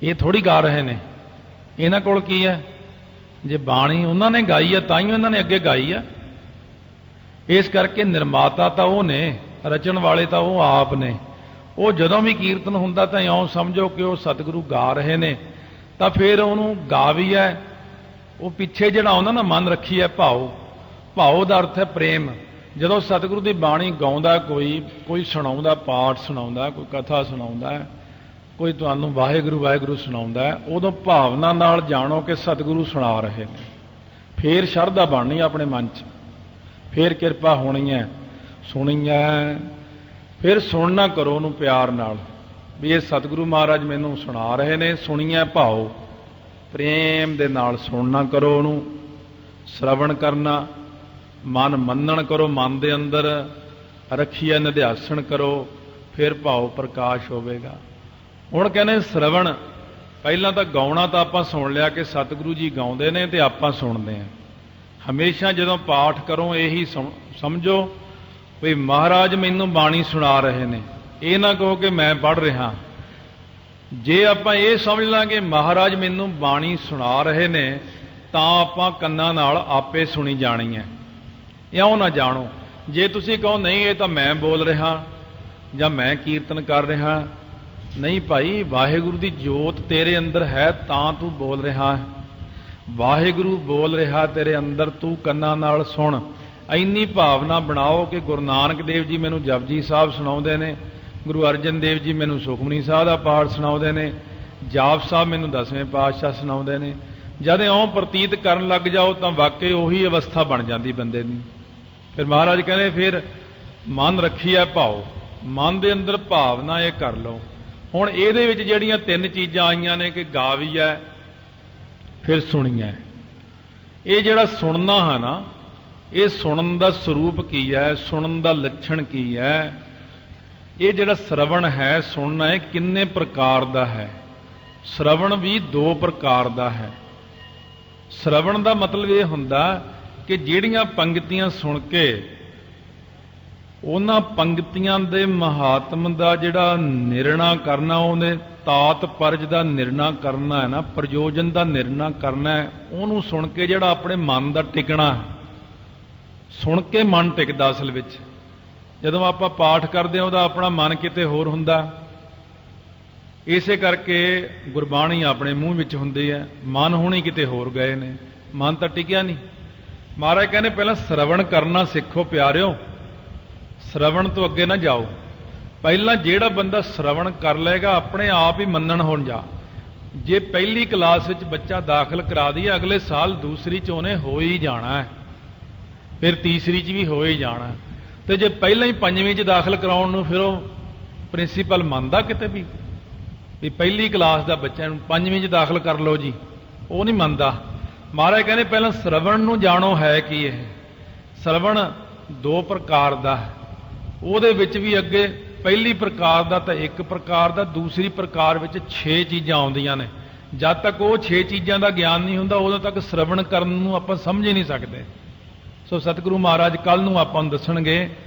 ਇਹ ਥੋੜ੍ਹੀ ਗਾ ਰਹੇ ਨੇ। ਇਹਨਾਂ ਕੋਲ ਕੀ ਹੈ? ਜੇ ਬਾਣੀ ਉਹਨਾਂ ਨੇ ਗਾਈ ਹੈ ਤਾਂ ਹੀ ਉਹਨਾਂ ਨੇ ਅੱਗੇ ਗਾਈ ਹੈ। ਇਸ ਕਰਕੇ ਨਿਰਮਾਤਾ ਤਾਂ ਉਹ ਨੇ, ਰਚਣ ਵਾਲੇ ਤਾਂ ਉਹ ਆਪ ਨੇ। ਉਹ ਜਦੋਂ ਵੀ ਕੀਰਤਨ ਹੁੰਦਾ ਤਾਂ ਇਉਂ ਸਮਝੋ ਕਿ ਉਹ ਸਤਿਗੁਰੂ ਗਾ ਰਹੇ ਨੇ, ਤਾਂ ਫਿਰ ਉਹਨੂੰ ਗਾਵੀ ਹੈ। ਉਹ ਪਿੱਛੇ ਜਿਹੜਾ ਉਹਨਾਂ ਨੇ ਮਨ ਰੱਖੀ ਹੈ ਭਾਉ। ਭਾਉ ਦਾ ਅਰਥ ਹੈ ਪ੍ਰੇਮ। ਜਦੋਂ ਸਤਿਗੁਰੂ ਦੀ ਬਾਣੀ ਗਾਉਂਦਾ ਕੋਈ ਸੁਣਾਉਂਦਾ, ਪਾਠ ਸੁਣਾਉਂਦਾ, ਕੋਈ ਕਥਾ ਸੁਣਾਉਂਦਾ, ਕੋਈ ਤੁਹਾਨੂੰ ਵਾਹਿਗੁਰੂ ਵਾਹਿਗੁਰੂ ਸੁਣਾਉਂਦਾ ਹੈ, ਉਦੋਂ ਭਾਵਨਾ ਨਾਲ ਜਾਣੋ ਕਿ ਸਤਿਗੁਰੂ ਸੁਣਾ ਰਹੇ ਨੇ। ਫੇਰ ਸ਼ਰਧਾ ਬਣਨੀ ਆਪਣੇ ਮਨ 'ਚ, ਫੇਰ ਕਿਰਪਾ ਹੋਣੀ ਹੈ। ਸੁਣੀ ਹੈ, ਫਿਰ ਸੁਣਨਾ ਕਰੋ ਉਹਨੂੰ ਪਿਆਰ ਨਾਲ ਵੀ ਇਹ ਸਤਿਗੁਰੂ ਮਹਾਰਾਜ ਮੈਨੂੰ ਸੁਣਾ ਰਹੇ ਨੇ। ਸੁਣੀਏ ਭਾਉ, ਪ੍ਰੇਮ ਦੇ ਨਾਲ ਸੁਣਨਾ ਕਰੋ ਉਹਨੂੰ, ਸ਼ਰਵਣ ਕਰਨਾ, ਮਨ ਮੰਨਣ ਕਰੋ, ਮਨ ਦੇ ਅੰਦਰ ਰੱਖੀਏ, ਨਿਧਿਆਸਣ ਕਰੋ, ਫਿਰ ਭਾਉ ਪ੍ਰਕਾਸ਼ ਹੋਵੇਗਾ। ਹੁਣ ਕਹਿੰਦੇ ਸ਼ਰਵਣ, ਪਹਿਲਾਂ ਤਾਂ ਗਾਉਣਾ ਤਾਂ ਆਪਾਂ ਸੁਣ ਲਿਆ ਕਿ ਸਤਿਗੁਰੂ ਜੀ ਗਾਉਂਦੇ ਨੇ ਤੇ ਆਪਾਂ ਸੁਣਦੇ ਹਾਂ। ਹਮੇਸ਼ਾ ਜਦੋਂ ਪਾਠ ਕਰੋ ਇਹੀ ਸਮਝੋ ਵੀ ਮਹਾਰਾਜ ਮੈਨੂੰ ਬਾਣੀ ਸੁਣਾ ਰਹੇ ਨੇ। ਇਹ ਨਾ ਕਹੋ ਕਿ ਮੈਂ ਪੜ੍ਹ ਰਿਹਾ। ਜੇ ਆਪਾਂ ਇਹ ਸਮਝ ਲਾਂਗੇ ਮਹਾਰਾਜ ਮੈਨੂੰ ਬਾਣੀ ਸੁਣਾ ਰਹੇ ਨੇ, ਤਾਂ ਆਪਾਂ ਕੰਨਾਂ ਨਾਲ ਆਪੇ ਸੁਣੀ ਜਾਣੀ ਹੈ। ਇਉਂ ਨਾ ਜਾਣੋ। ਜੇ ਤੁਸੀਂ ਕਹੋ ਨਹੀਂ ਇਹ ਤਾਂ ਮੈਂ ਬੋਲ ਰਿਹਾ ਜਾਂ ਮੈਂ ਕੀਰਤਨ ਕਰ ਰਿਹਾ, ਨਹੀਂ ਭਾਈ, ਵਾਹਿਗੁਰੂ ਦੀ ਜੋਤ ਤੇਰੇ ਅੰਦਰ ਹੈ ਤਾਂ ਤੂੰ ਬੋਲ ਰਿਹਾ ਹੈ। ਵਾਹਿਗੁਰੂ ਬੋਲ ਰਿਹਾ ਤੇਰੇ ਅੰਦਰ, ਤੂੰ ਕੰਨਾਂ ਨਾਲ ਸੁਣ। ਇੰਨੀ ਭਾਵਨਾ ਬਣਾਓ ਕਿ ਗੁਰੂ ਨਾਨਕ ਦੇਵ ਜੀ ਮੈਨੂੰ ਜਪਜੀ ਸਾਹਿਬ ਸੁਣਾਉਂਦੇ ਨੇ, ਗੁਰੂ ਅਰਜਨ ਦੇਵ ਜੀ ਮੈਨੂੰ ਸੁਖਮਨੀ ਸਾਹਿਬ ਦਾ ਪਾਠ ਸੁਣਾਉਂਦੇ ਨੇ, ਜਾਪ ਸਾਹਿਬ ਮੈਨੂੰ 10ਵੇਂ ਪਾਤਸ਼ਾਹ ਸੁਣਾਉਂਦੇ ਨੇ। ਜਦ ਇਉਂ ਪ੍ਰਤੀਤ ਕਰਨ ਲੱਗ ਜਾਓ ਤਾਂ ਵਾਕਈ ਉਹੀ ਅਵਸਥਾ ਬਣ ਜਾਂਦੀ ਬੰਦੇ ਦੀ। ਫਿਰ ਮਹਾਰਾਜ ਕਹਿੰਦੇ ਫਿਰ ਮਨ ਰੱਖੀਐ ਭਾਉ, ਮਨ ਦੇ ਅੰਦਰ ਭਾਵਨਾ ਇਹ ਕਰ ਲਓ। ਹੁਣ ਇਹਦੇ ਵਿੱਚ ਜਿਹੜੀਆਂ ਤਿੰਨ ਚੀਜ਼ਾਂ ਆਈਆਂ ਨੇ ਕਿ ਗਾਵੀ ਹੈ, ਫਿਰ ਸੁਣੀ ਹੈ। ਇਹ ਜਿਹੜਾ ਸੁਣਨਾ ਹੈ ਨਾ, ਇਹ ਸੁਣਨ ਦਾ ਸਰੂਪ ਕੀ ਹੈ, ਸੁਣਨ ਦਾ ਲੱਛਣ ਕੀ ਹੈ? ਇਹ ਜਿਹੜਾ ਸ਼ਰਵਣ ਹੈ, ਸੁਣਨਾ ਹੈ, ਕਿੰਨੇ ਪ੍ਰਕਾਰ ਦਾ ਹੈ? ਸ਼ਰਵਣ ਵੀ ਦੋ ਪ੍ਰਕਾਰ ਦਾ ਹੈ। ਸ਼ਰਵਣ ਦਾ ਮਤਲਬ ਇਹ ਹੁੰਦਾ ਕਿ ਜਿਹੜੀਆਂ ਪੰਕਤੀਆਂ ਸੁਣ ਕੇ ਉਹਨਾਂ ਪੰਕਤੀਆਂ ਦੇ ਮਹਾਤਮ ਦਾ ਜਿਹੜਾ ਨਿਰਣਾ ਕਰਨਾ, ਉਹਨੇ ਤਾਤਪਰਜ ਦਾ ਨਿਰਣਾ ਕਰਨਾ ਹੈ ਨਾ, ਪ੍ਰਯੋਜਨ ਦਾ ਨਿਰਣਾ ਕਰਨਾ ਹੈ, ਉਹਨੂੰ ਸੁਣ ਕੇ ਜਿਹੜਾ ਆਪਣੇ ਮਨ ਦਾ ਟਿਕਣਾ, ਸੁਣ ਕੇ ਮਨ ਟਿਕਦਾ। ਅਸਲ ਵਿੱਚ ਜਦੋਂ ਆਪਾਂ ਪਾਠ ਕਰਦੇ ਹਾਂ ਉਹਦਾ ਆਪਣਾ ਮਨ ਕਿਤੇ ਹੋਰ ਹੁੰਦਾ। ਇਸੇ ਕਰਕੇ ਗੁਰਬਾਣੀ ਆਪਣੇ ਮੂੰਹ ਵਿੱਚ ਹੁੰਦੀ ਹੈ, ਮਨ ਹੁਣੀ ਕਿਤੇ ਹੋਰ ਗਏ ਨੇ, ਮਨ ਤਾਂ ਟਿਕਿਆ ਨਹੀਂ। ਮਹਾਰਾਜ ਕਹਿੰਦੇ ਪਹਿਲਾਂ ਸ਼ਰਵਣ ਕਰਨਾ ਸਿੱਖੋ ਪਿਆਰਿਓ, ਸ਼ਰਵਣ ਤੋਂ ਅੱਗੇ ਨਾ ਜਾਓ। ਪਹਿਲਾਂ ਜਿਹੜਾ ਬੰਦਾ ਸ਼ਰਵਣ ਕਰ ਲਏਗਾ ਆਪਣੇ ਆਪ ਹੀ ਮੰਨਣ ਹੋਣ ਜਾ। ਜੇ ਪਹਿਲੀ ਕਲਾਸ ਵਿੱਚ ਬੱਚਾ ਦਾਖਲ ਕਰਾ ਦਈਏ, ਅਗਲੇ ਸਾਲ ਦੂਸਰੀ 'ਚ ਉਹਨੇ ਹੋ ਹੀ ਜਾਣਾ ਹੈ, ਫਿਰ ਤੀਸਰੀ 'ਚ ਵੀ ਹੋ ਹੀ ਜਾਣਾ। ਤੇ ਜੇ ਪਹਿਲਾਂ ਹੀ ਪੰਜਵੀਂ 'ਚ ਦਾਖਲ ਕਰਾਉਣ ਨੂੰ ਫਿਰ ਉਹ ਪ੍ਰਿੰਸੀਪਲ ਮੰਨਦਾ ਕਿਤੇ ਵੀ ਪਹਿਲੀ ਕਲਾਸ ਦਾ ਬੱਚਾ ਨੂੰ ਪੰਜਵੀਂ 'ਚ ਦਾਖਲ ਕਰ ਲਓ ਜੀ, ਉਹ ਨਹੀਂ ਮੰਨਦਾ। ਮਹਾਰਾਜ ਕਹਿੰਦੇ ਪਹਿਲਾਂ ਸ਼ਰਵਣ ਨੂੰ ਜਾਣੋ ਹੈ ਕੀ ਇਹ। ਸ਼ਰਵਣ ਦੋ ਪ੍ਰਕਾਰ ਦਾ, ਉਹਦੇ ਵਿੱਚ ਵੀ ਅੱਗੇ ਪਹਿਲੀ ਪ੍ਰਕਾਰ ਦਾ ਤਾਂ ਇੱਕ ਪ੍ਰਕਾਰ ਦਾ, ਦੂਸਰੀ ਪ੍ਰਕਾਰ ਵਿੱਚ 6 ਚੀਜ਼ਾਂ ਆਉਂਦੀਆਂ ਨੇ। ਜਦ ਤੱਕ ਉਹ 6 ਚੀਜ਼ਾਂ ਦਾ ਗਿਆਨ ਨਹੀਂ ਹੁੰਦਾ ਉਦੋਂ ਤੱਕ ਸ਼ਰਵਣ ਕਰਨ ਨੂੰ ਆਪਾਂ ਸਮਝ ਹੀ ਨਹੀਂ ਸਕਦੇ। ਸੋ ਸਤਿਗੁਰੂ ਮਹਾਰਾਜ ਕੱਲ ਨੂੰ ਆਪਾਂ ਨੂੰ ਦੱਸਣਗੇ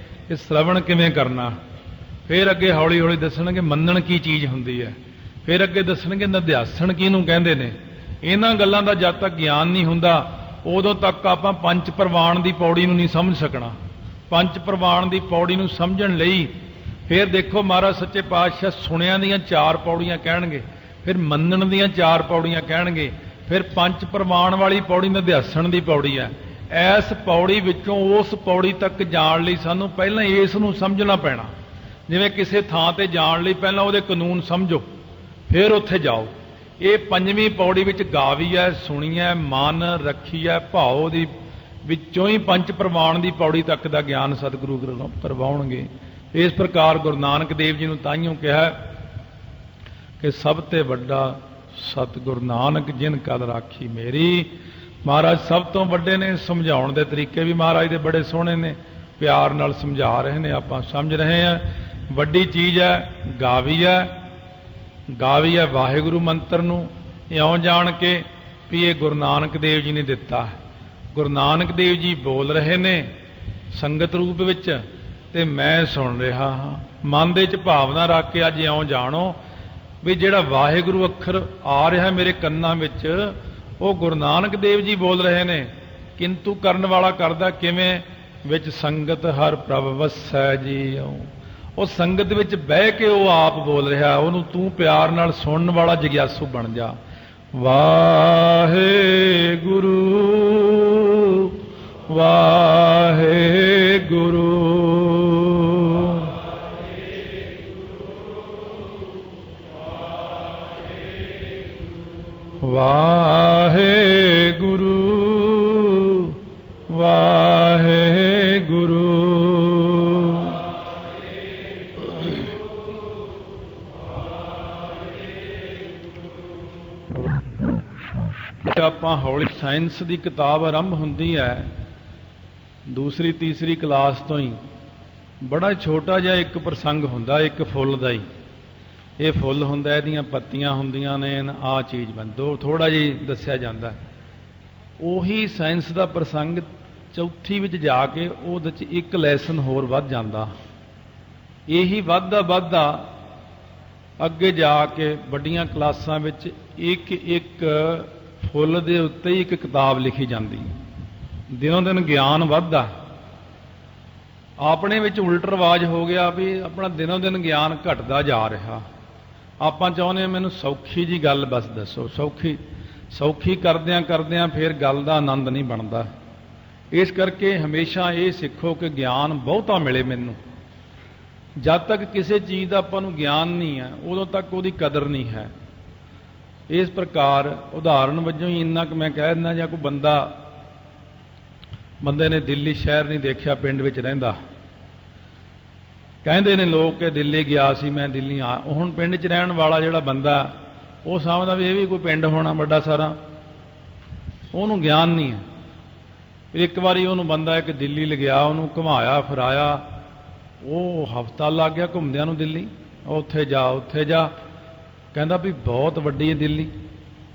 ਕਿ ਸ਼ਰਵਣ ਕਿਵੇਂ ਕਰਨਾ, ਫਿਰ ਅੱਗੇ ਹੌਲੀ ਹੌਲੀ ਦੱਸਣਗੇ ਮੰਨਣ ਕੀ ਚੀਜ਼ ਹੁੰਦੀ ਹੈ, ਫਿਰ ਅੱਗੇ ਦੱਸਣਗੇ ਨਿਧਿਆਸਣ ਕਿਹਨੂੰ ਕਹਿੰਦੇ ਨੇ। ਇਹਨਾਂ ਗੱਲਾਂ ਦਾ ਜਦ ਤੱਕ ਗਿਆਨ ਨਹੀਂ ਹੁੰਦਾ ਉਦੋਂ ਤੱਕ ਆਪਾਂ ਪੰਜ ਪ੍ਰਵਾਣ ਦੀ ਪੌੜੀ ਨੂੰ ਨਹੀਂ ਸਮਝ ਸਕਣਾ। ਪੰਜ ਪ੍ਰਵਾਣ ਦੀ ਪੌੜੀ ਨੂੰ ਸਮਝਣ ਲਈ ਫਿਰ ਦੇਖੋ ਮਹਾਰਾਜ ਸੱਚੇ ਪਾਤਸ਼ਾਹ ਸੁਣਿਆਂ ਦੀਆਂ 4 ਪੌੜੀਆਂ ਕਹਿਣਗੇ, ਫਿਰ ਮੰਨਣ ਦੀਆਂ 4 ਪੌੜੀਆਂ ਕਹਿਣਗੇ, ਫਿਰ ਪੰਜ ਪ੍ਰਵਾਣ ਵਾਲੀ ਪੌੜੀ ਨਿਧਿਆਸਣ ਦੀ ਪੌੜੀ ਹੈ। ਇਸ ਪੌੜੀ ਵਿੱਚੋਂ ਉਸ ਪੌੜੀ ਤੱਕ ਜਾਣ ਲਈ ਸਾਨੂੰ ਪਹਿਲਾਂ ਇਸ ਨੂੰ ਸਮਝਣਾ ਪੈਣਾ। ਜਿਵੇਂ ਕਿਸੇ ਥਾਂ ਤੇ ਜਾਣ ਲਈ ਪਹਿਲਾਂ ਉਹਦੇ ਕਾਨੂੰਨ ਸਮਝੋ, ਫਿਰ ਉੱਥੇ ਜਾਓ। ਇਹ ਪੰਜਵੀਂ ਪੌੜੀ ਵਿੱਚ ਗਾਵੀ ਹੈ, ਸੁਣੀ ਹੈ, ਮਨ ਰੱਖੀ ਹੈ, ਭਾਉ ਦੀ ਵਿੱਚੋਂ ਹੀ ਪੰਜ ਪ੍ਰਵਾਣ ਦੀ ਪੌੜੀ ਤੱਕ ਦਾ ਗਿਆਨ ਸਤਿਗੁਰੂ ਕਰਵਾਉਣਗੇ। ਇਸ ਪ੍ਰਕਾਰ ਗੁਰੂ ਨਾਨਕ ਦੇਵ ਜੀ ਨੂੰ ਤਾਈਓ ਕਿਹਾ ਕਿ ਸਭ ਤੇ ਵੱਡਾ ਸਤਿਗੁਰੂ ਨਾਨਕ ਜਿਨ ਕਲ ਰਾਖੀ ਮੇਰੀ। ਮਹਾਰਾਜ ਸਭ ਤੋਂ ਵੱਡੇ ਨੇ। ਸਮਝਾਉਣ ਦੇ ਤਰੀਕੇ ਵੀ ਮਹਾਰਾਜ ਦੇ ਬੜੇ ਸੋਹਣੇ ਨੇ, ਪਿਆਰ ਨਾਲ ਸਮਝਾ ਰਹੇ ਨੇ, ਆਪਾਂ ਸਮਝ ਰਹੇ ਹਾਂ। ਵੱਡੀ ਚੀਜ਼ ਹੈ ਗਾਵੀ ਹੈ, ਗਾਵੀ ਹੈ ਵਾਹਿਗੁਰੂ ਮੰਤਰ ਨੂੰ ਇਉਂ ਜਾਣ ਕੇ ਵੀ ਇਹ ਗੁਰੂ ਨਾਨਕ ਦੇਵ ਜੀ ਨੇ ਦਿੱਤਾ। ਗੁਰੂ ਨਾਨਕ ਦੇਵ ਜੀ ਬੋਲ ਰਹੇ ਨੇ ਸੰਗਤ ਰੂਪ ਵਿੱਚ ਤੇ ਮੈਂ ਸੁਣ ਰਿਹਾ ਹਾਂ। ਮਨ ਦੇ ਵਿੱਚ ਭਾਵਨਾ ਰੱਖ ਕੇ ਅੱਜ ਇਉਂ ਜਾਣੋ ਵੀ ਜਿਹੜਾ ਵਾਹਿਗੁਰੂ ਅੱਖਰ ਆ ਰਿਹਾ ਮੇਰੇ ਕੰਨਾਂ ਵਿੱਚ ਉਹ ਗੁਰੂ ਨਾਨਕ ਦੇਵ ਜੀ ਬੋਲ ਰਹੇ ਨੇ। ਕਿੰਤੂ ਕਰਨ ਵਾਲਾ ਕਰਦਾ ਕਿਵੇਂ? ਵਿੱਚ ਸੰਗਤ ਹਰ ਪ੍ਰਭ ਵਸੈ ਜੀਉ। ਉਹ ਸੰਗਤ ਵਿੱਚ ਬਹਿ ਕੇ ਉਹ ਆਪ ਬੋਲ ਰਿਹਾ, ਉਹਨੂੰ ਤੂੰ ਪਿਆਰ ਨਾਲ ਸੁਣਨ ਵਾਲਾ ਜਗਿਆਸੂ ਬਣ ਜਾ। ਵਾਹਿਗੁਰੂ ਵਾਹਿਗੁਰੂ ਵਾਹਿਗੁਰੂ ਵਾਹਿਗੁਰੂ। ਆਪਾਂ ਹੌਲੀ ਸਾਇੰਸ ਦੀ ਕਿਤਾਬ ਆਰੰਭ ਹੁੰਦੀ ਹੈ ਦੂਸਰੀ ਤੀਸਰੀ ਕਲਾਸ ਤੋਂ ਹੀ। ਬੜਾ ਛੋਟਾ ਜਿਹਾ ਇੱਕ ਪ੍ਰਸੰਗ ਹੁੰਦਾ, ਇੱਕ ਫੁੱਲ ਦਾ ਹੀ। ਇਹ ਫੁੱਲ ਹੁੰਦਾ, ਇਹਦੀਆਂ ਪੱਤੀਆਂ ਹੁੰਦੀਆਂ ਨੇ, ਆਹ ਚੀਜ਼ ਬੰਦੋ ਥੋੜਾ ਜਿਹਾ ਦੱਸਿਆ ਜਾਂਦਾ। ਉਹੀ ਸਾਇੰਸ ਦਾ ਪ੍ਰਸੰਗ ਚੌਥੀ ਵਿੱਚ ਜਾ ਕੇ ਉਹਦੇ 'ਚ ਇੱਕ ਲੈਸਨ ਹੋਰ ਵੱਧ ਜਾਂਦਾ। ਇਹੀ ਵੱਧਦਾ ਵੱਧਦਾ ਅੱਗੇ ਜਾ ਕੇ ਵੱਡੀਆਂ ਕਲਾਸਾਂ ਵਿੱਚ ਇੱਕ ਇੱਕ ਫੁੱਲ ਦੇ ਉੱਤੇ ਹੀ ਇੱਕ ਕਿਤਾਬ ਲਿਖੀ ਜਾਂਦੀ। ਦਿਨੋਂ ਦਿਨ ਗਿਆਨ ਵੱਧਦਾ। ਆਪਣੇ ਵਿੱਚ ਉਲਟ ਰਿਵਾਜ ਹੋ ਗਿਆ ਵੀ ਆਪਣਾ ਦਿਨੋਂ ਦਿਨ ਗਿਆਨ ਘਟਦਾ ਜਾ ਰਿਹਾ। ਆਪਾਂ ਚਾਹੁੰਦੇ ਹਾਂ ਮੈਨੂੰ ਸੌਖੀ ਜੀ ਗੱਲ ਬਸ ਦੱਸੋ। ਸੌਖੀ ਕਰਦਿਆਂ ਕਰਦਿਆਂ ਫਿਰ ਗੱਲ ਦਾ ਆਨੰਦ ਨਹੀਂ ਬਣਦਾ। ਇਸ ਕਰਕੇ ਹਮੇਸ਼ਾ ਇਹ ਸਿੱਖੋ ਕਿ ਗਿਆਨ ਬਹੁਤਾ ਮਿਲੇ ਮੈਨੂੰ। ਜਦ ਤੱਕ ਕਿਸੇ ਚੀਜ਼ ਦਾ ਆਪਾਂ ਨੂੰ ਗਿਆਨ ਨਹੀਂ ਹੈ ਉਦੋਂ ਤੱਕ ਉਹਦੀ ਕਦਰ ਨਹੀਂ ਹੈ। ਇਸ ਪ੍ਰਕਾਰ ਉਦਾਹਰਨ ਵਜੋਂ ਹੀ ਇੰਨਾ ਕਿ ਮੈਂ ਕਹਿ ਦਿੰਦਾ, ਜਾਂ ਕੋਈ ਬੰਦੇ ਨੇ ਦਿੱਲੀ ਸ਼ਹਿਰ ਨਹੀਂ ਦੇਖਿਆ, ਪਿੰਡ ਵਿੱਚ ਰਹਿੰਦਾ, ਕਹਿੰਦੇ ਨੇ ਲੋਕ ਕਿ ਦਿੱਲੀ ਗਿਆ ਸੀ ਮੈਂ, ਦਿੱਲੀ ਆ। ਹੁਣ ਪਿੰਡ 'ਚ ਰਹਿਣ ਵਾਲਾ ਜਿਹੜਾ ਬੰਦਾ ਉਹ ਸਮਝਦਾ ਵੀ ਇਹ ਵੀ ਕੋਈ ਪਿੰਡ ਹੋਣਾ ਵੱਡਾ ਸਾਰਾ, ਉਹਨੂੰ ਗਿਆਨ ਨਹੀਂ ਹੈ। ਫਿਰ ਇੱਕ ਵਾਰੀ ਉਹਨੂੰ ਬੰਦਾ ਇੱਕ ਦਿੱਲੀ ਲਿਗਿਆ, ਉਹਨੂੰ ਘੁਮਾਇਆ ਫਿਰਾਇਆ, ਉਹ ਹਫ਼ਤਾ ਲੱਗ ਗਿਆ ਘੁੰਮਦਿਆਂ ਨੂੰ ਦਿੱਲੀ। ਉੱਥੇ ਜਾ ਉੱਥੇ ਜਾ, ਕਹਿੰਦਾ ਵੀ ਬਹੁਤ ਵੱਡੀ ਹੈ ਦਿੱਲੀ।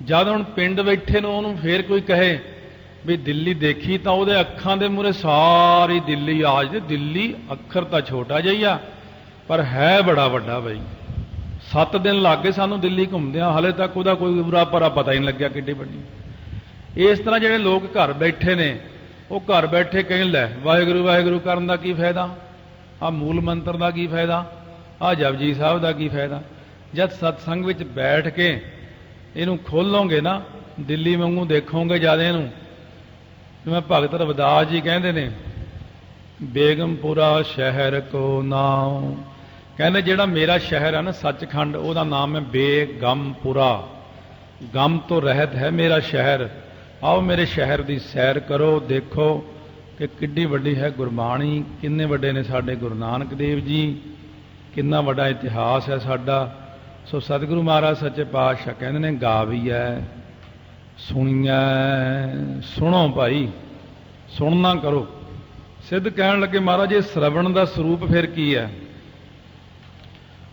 ਜਦ ਹੁਣ ਪਿੰਡ ਬੈਠੇ ਨੂੰ ਉਹਨੂੰ ਫੇਰ ਕੋਈ ਕਹੇ ਵੀ ਦਿੱਲੀ ਦੇਖੀ, ਤਾਂ ਉਹਦੇ ਅੱਖਾਂ ਦੇ ਮੂਹਰੇ ਸਾਰੀ ਦਿੱਲੀ ਆ ਜਾਏ। ਦਿੱਲੀ ਅੱਖਰ ਤਾਂ ਛੋਟਾ ਜਿਹਾ ਪਰ ਹੈ ਬੜਾ ਵੱਡਾ ਬਈ। 7 ਦਿਨ ਲੱਗ ਗਏ ਸਾਨੂੰ ਦਿੱਲੀ ਘੁੰਮਦਿਆਂ, ਹਾਲੇ ਤੱਕ ਉਹਦਾ ਕੋਈ ਉਰਾ ਪਰਾ ਪਤਾ ਹੀ ਨਹੀਂ ਲੱਗਿਆ ਕਿੱਡੀ ਵੱਡੀ। ਇਸ ਤਰ੍ਹਾਂ ਜਿਹੜੇ ਲੋਕ ਘਰ ਬੈਠੇ ਨੇ, ਉਹ ਘਰ ਬੈਠੇ ਕਹਿਣ ਲੈ ਵਾਹਿਗੁਰੂ ਵਾਹਿਗੁਰੂ ਕਰਨ ਦਾ ਕੀ ਫਾਇਦਾ, ਆ ਮੂਲ ਮੰਤਰ ਦਾ ਕੀ ਫਾਇਦਾ, ਆ ਜਪਜੀ ਸਾਹਿਬ ਦਾ ਕੀ ਫਾਇਦਾ। ਜਦ ਸਤਸੰਗ ਵਿੱਚ ਬੈਠ ਕੇ ਇਹਨੂੰ ਖੋਲੋਗੇ ਨਾ, ਦਿੱਲੀ ਵਾਂਗੂ ਦੇਖੋਗੇ ਜਦ ਇਹਨੂੰ। ਜਿਵੇਂ ਭਗਤ ਰਵਿਦਾਸ ਜੀ ਕਹਿੰਦੇ ਨੇ, ਬੇਗਮਪੁਰਾ ਸ਼ਹਿਰ ਕੋ ਨਾਮ, ਕਹਿੰਦੇ ਜਿਹੜਾ ਮੇਰਾ ਸ਼ਹਿਰ ਹੈ ਨਾ ਸੱਚਖੰਡ, ਉਹਦਾ ਨਾਮ ਹੈ ਬੇਗਮਪੁਰਾ। ਗਮ ਤੋਂ ਰਹਿਤ ਹੈ ਮੇਰਾ ਸ਼ਹਿਰ। ਆਓ ਮੇਰੇ ਸ਼ਹਿਰ ਦੀ ਸੈਰ ਕਰੋ, ਦੇਖੋ ਕਿ ਕਿੱਡੀ ਵੱਡੀ ਹੈ ਗੁਰਬਾਣੀ, ਕਿੰਨੇ ਵੱਡੇ ਨੇ ਸਾਡੇ ਗੁਰੂ ਨਾਨਕ ਦੇਵ ਜੀ, ਕਿੰਨਾ ਵੱਡਾ ਇਤਿਹਾਸ ਹੈ ਸਾਡਾ। ਸੋ ਸਤਿਗੁਰੂ ਮਹਾਰਾਜ ਸੱਚੇ ਪਾਤਸ਼ਾਹ ਕਹਿੰਦੇ ਨੇ ਗਾਵੀਐ ਸੁਣੀਐ। ਸੁਣੋ ਭਾਈ, ਸੁਣਨਾ ਕਰੋ। ਸਿੱਧ ਕਹਿਣ ਲੱਗੇ ਮਹਾਰਾਜ ਇਹ ਸ਼ਰਵਣ ਦਾ ਸਰੂਪ ਫਿਰ ਕੀ ਹੈ?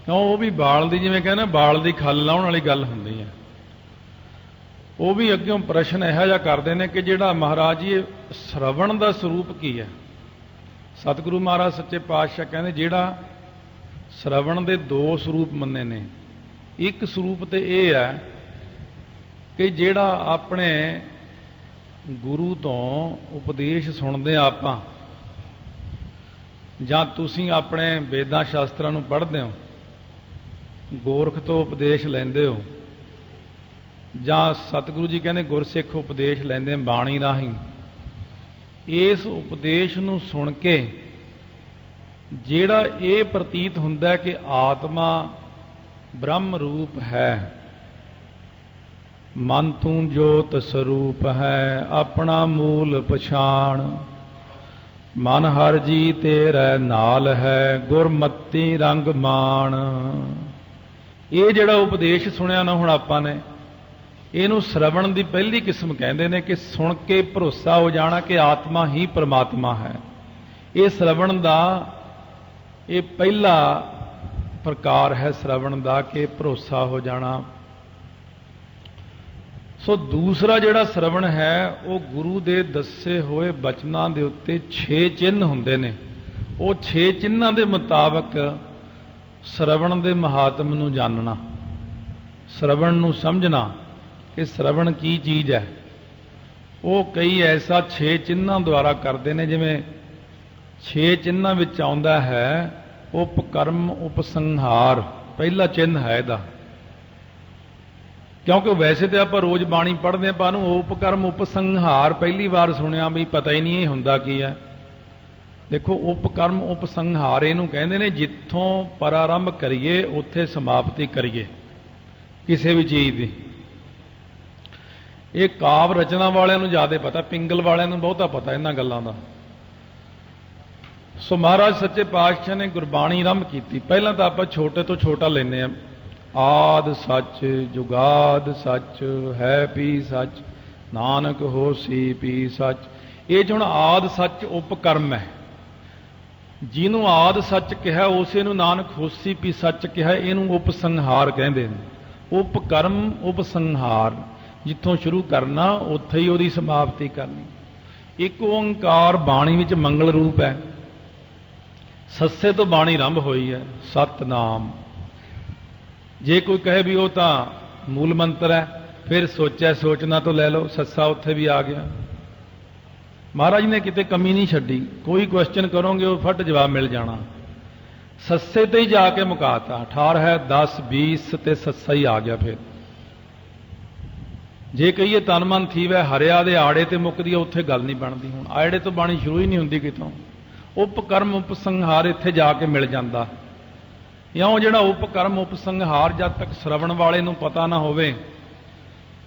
ਕਿਉਂ ਉਹ ਵੀ ਬਾਲ ਦੀ, ਜਿਵੇਂ ਕਹਿੰਦੇ ਬਾਲ ਦੀ ਖੱਲ ਲਾਉਣ ਵਾਲੀ ਗੱਲ ਹੁੰਦੀ ਹੈ। ਉਹ ਵੀ ਅੱਗਿਓਂ ਪ੍ਰਸ਼ਨ ਇਹੋ ਜਿਹਾ ਕਰਦੇ ਨੇ ਕਿ ਜਿਹੜਾ ਮਹਾਰਾਜ ਜੀ ਇਹ ਸ਼ਰਵਣ ਦਾ ਸਰੂਪ ਕੀ ਹੈ? ਸਤਿਗੁਰੂ ਮਹਾਰਾਜ ਸੱਚੇ ਪਾਤਸ਼ਾਹ ਕਹਿੰਦੇ ਜਿਹੜਾ ਸ਼ਰਵਣ ਦੇ 2 ਸਰੂਪ ਮੰਨੇ ਨੇ। ਇੱਕ ਸਰੂਪ ਤੇ ਇਹ ਹੈ ਕਿ ਜਿਹੜਾ ਆਪਣੇ ਗੁਰੂ ਤੋਂ ਉਪਦੇਸ਼ ਸੁਣਦੇ ਆ ਆਪਾਂ, ਜਾਂ ਤੁਸੀਂ ਆਪਣੇ ਵੇਦਾਂ ਸ਼ਾਸਤਰਾਂ ਨੂੰ ਪੜ੍ਹਦੇ ਹੋ, ਗੋਰਖ ਤੋਂ ਉਪਦੇਸ਼ ਲੈਂਦੇ ਹੋ, ਜਾਂ ਸਤਿਗੁਰੂ ਜੀ ਕਹਿੰਦੇ ਗੁਰਸਿੱਖ ਉਪਦੇਸ਼ ਲੈਂਦੇ ਬਾਣੀ ਰਾਹੀਂ। ਇਸ ਉਪਦੇਸ਼ ਨੂੰ ਸੁਣ ਕੇ ਜਿਹੜਾ ਇਹ ਪ੍ਰਤੀਤ ਹੁੰਦਾ ਕਿ ਆਤਮਾ ਬ੍ਰਹਮ ਰੂਪ ਹੈ, ਮਨ ਤੂੰ ਜੋਤ ਸਰੂਪ ਹੈ, ਆਪਣਾ ਮੂਲ ਪਛਾਣ, ਮਨ ਹਰ ਜੀ ਤੇਰੇ ਨਾਲ ਹੈ, ਗੁਰਮਤੀ ਰੰਗ ਮਾਣ। ਇਹ ਜਿਹੜਾ ਉਪਦੇਸ਼ ਸੁਣਿਆ ਨਾ ਹੁਣ ਆਪਾਂ ਨੇ, ਇਹਨੂੰ ਸ਼ਰਵਣ ਦੀ ਪਹਿਲੀ ਕਿਸਮ ਕਹਿੰਦੇ ਨੇ ਕਿ ਸੁਣ ਕੇ ਭਰੋਸਾ ਹੋ ਜਾਣਾ ਕਿ ਆਤਮਾ ਹੀ ਪਰਮਾਤਮਾ ਹੈ। ਇਹ ਸ਼ਰਵਣ ਦਾ ਇਹ ਪਹਿਲਾ ਪ੍ਰਕਾਰ ਹੈ ਸ਼ਰਵਣ ਦਾ, ਕਿ ਭਰੋਸਾ ਹੋ ਜਾਣਾ। ਸੋ ਦੂਸਰਾ ਜਿਹੜਾ ਸ਼ਰਵਣ ਹੈ ਉਹ ਗੁਰੂ ਦੇ ਦੱਸੇ ਹੋਏ ਬਚਨਾਂ ਦੇ ਉੱਤੇ 6 ਚਿੰਨ੍ਹ ਹੁੰਦੇ ਨੇ। ਉਹ 6 ਚਿੰਨ੍ਹਾਂ ਦੇ ਮੁਤਾਬਕ ਸ਼ਰਵਣ ਦੇ ਮਹਾਤਮ ਨੂੰ ਜਾਣਨਾ, ਸ਼ਰਵਣ ਨੂੰ ਸਮਝਣਾ ਕਿ ਸ਼ਰਵਣ ਕੀ ਚੀਜ਼ ਹੈ। ਉਹ ਕਈ ਐਸਾ 6 ਚਿੰਨ੍ਹਾਂ ਦੁਆਰਾ ਕਰਦੇ ਨੇ, ਜਿਵੇਂ 6 ਚਿੰਨ੍ਹਾਂ ਵਿੱਚ ਆਉਂਦਾ ਹੈ ਉਪਕਰਮ ਉਪਸੰਹਾਰ, ਪਹਿਲਾ ਚਿੰਨ੍ਹ ਹੈ ਇਹਦਾ। ਕਿਉਂਕਿ ਵੈਸੇ ਤੇ ਆਪਾਂ ਰੋਜ਼ ਬਾਣੀ ਪੜ੍ਹਦੇ ਆਪਾਂ ਨੂੰ ਉਪਕਰਮ ਉਪਸੰਹਾਰ ਪਹਿਲੀ ਵਾਰ ਸੁਣਿਆ, ਵੀ ਪਤਾ ਹੀ ਨਹੀਂ ਇਹ ਹੁੰਦਾ ਕੀ ਹੈ। ਦੇਖੋ ਉਪਕਰਮ ਉਪਸੰਹਾਰ ਇਹਨੂੰ ਕਹਿੰਦੇ ਨੇ ਜਿੱਥੋਂ ਪ੍ਰਾਰੰਭ ਕਰੀਏ ਉੱਥੇ ਸਮਾਪਤੀ ਕਰੀਏ ਕਿਸੇ ਵੀ ਚੀਜ਼ ਦੀ। ਇਹ ਕਾਵ ਰਚਨਾ ਵਾਲਿਆਂ ਨੂੰ ਜ਼ਿਆਦਾ ਪਤਾ, ਪਿੰਗਲ ਵਾਲਿਆਂ ਨੂੰ ਬਹੁਤਾ ਪਤਾ ਇਹਨਾਂ ਗੱਲਾਂ ਦਾ। ਸੋ ਮਹਾਰਾਜ ਸੱਚੇ ਪਾਤਸ਼ਾਹ ਨੇ ਗੁਰਬਾਣੀ ਆਰੰਭ ਕੀਤੀ। ਪਹਿਲਾਂ ਤਾਂ ਆਪਾਂ ਛੋਟੇ ਤੋਂ ਛੋਟਾ ਲੈਂਦੇ ਹਾਂ, ਆਦ ਸੱਚ ਜੁਗਾਦ ਸੱਚ ਹੈ ਪੀ ਸੱਚ ਨਾਨਕ ਹੋਸੀ ਪੀ ਸੱਚ। ਇਹ ਹੁਣ ਆਦ ਸੱਚ ਉਪਕਰਮ ਹੈ, ਜਿਹਨੂੰ ਆਦ ਸੱਚ ਕਿਹਾ ਉਸੇ ਨੂੰ ਨਾਨਕ ਹੋਸੀ ਪੀ ਸੱਚ ਕਿਹਾ, ਇਹਨੂੰ ਉਪਸੰਹਾਰ ਕਹਿੰਦੇ ਨੇ। ਉਪਕਰਮ ਉਪਸੰਹਾਰ, ਜਿੱਥੋਂ ਸ਼ੁਰੂ ਕਰਨਾ ਉੱਥੇ ਹੀ ਉਹਦੀ ਸਮਾਪਤੀ ਕਰਨੀ। ਇੱਕ ਓੰਕਾਰ ਬਾਣੀ ਵਿੱਚ ਮੰਗਲ ਰੂਪ ਹੈ, ਸੱਸੇ ਤੋਂ ਬਾਣੀ ਆਰੰਭ ਹੋਈ ਹੈ, ਸਤਨਾਮ। ਜੇ ਕੋਈ ਕਹੇ ਵੀ ਉਹ ਤਾਂ ਮੂਲ ਮੰਤਰ ਹੈ, ਫਿਰ ਸੋਚਿਆ ਸੋਚਣਾ ਤੋਂ ਲੈ ਲਓ, ਸੱਸਾ ਉੱਥੇ ਵੀ ਆ ਗਿਆ। ਮਹਾਰਾਜ ਨੇ ਕਿਤੇ ਕਮੀ ਨਹੀਂ ਛੱਡੀ, ਕੋਈ ਕੁਐਸਚਨ ਕਰੋਗੇ ਉਹ ਫਟ ਜਵਾਬ ਮਿਲ ਜਾਣਾ। ਸੱਸੇ ਤੇ ਹੀ ਜਾ ਕੇ ਮੁਕਾਤਾ, 18 ਹੈ 10 20 ਤੇ ਸੱਸਾ ਹੀ ਆ ਗਿਆ। ਫਿਰ ਜੇ ਕਹੀਏ ਤਨ ਮਨ ਥੀਵੈ ਹਰਿਆ ਦੇ ਆੜੇ ਤੇ ਮੁੱਕਦੀ, ਉੱਥੇ ਗੱਲ ਨਹੀਂ ਬਣਦੀ। ਹੁਣ ਆੜੇ ਤੋਂ ਬਾਣੀ ਸ਼ੁਰੂ ਹੀ ਨਹੀਂ ਹੁੰਦੀ ਕਿਤੋਂ। ਉਪਕਰਮ ਉਪਸੰਹਾਰ ਇੱਥੇ ਜਾ ਕੇ ਮਿਲ ਜਾਂਦਾ। ਇਉਂ ਜਿਹੜਾ ਉਪਕਰਮ ਉਪਸੰਹਾਰ ਜਦ ਤੱਕ ਸ਼ਰਵਣ ਵਾਲੇ ਨੂੰ ਪਤਾ ਨਾ ਹੋਵੇ,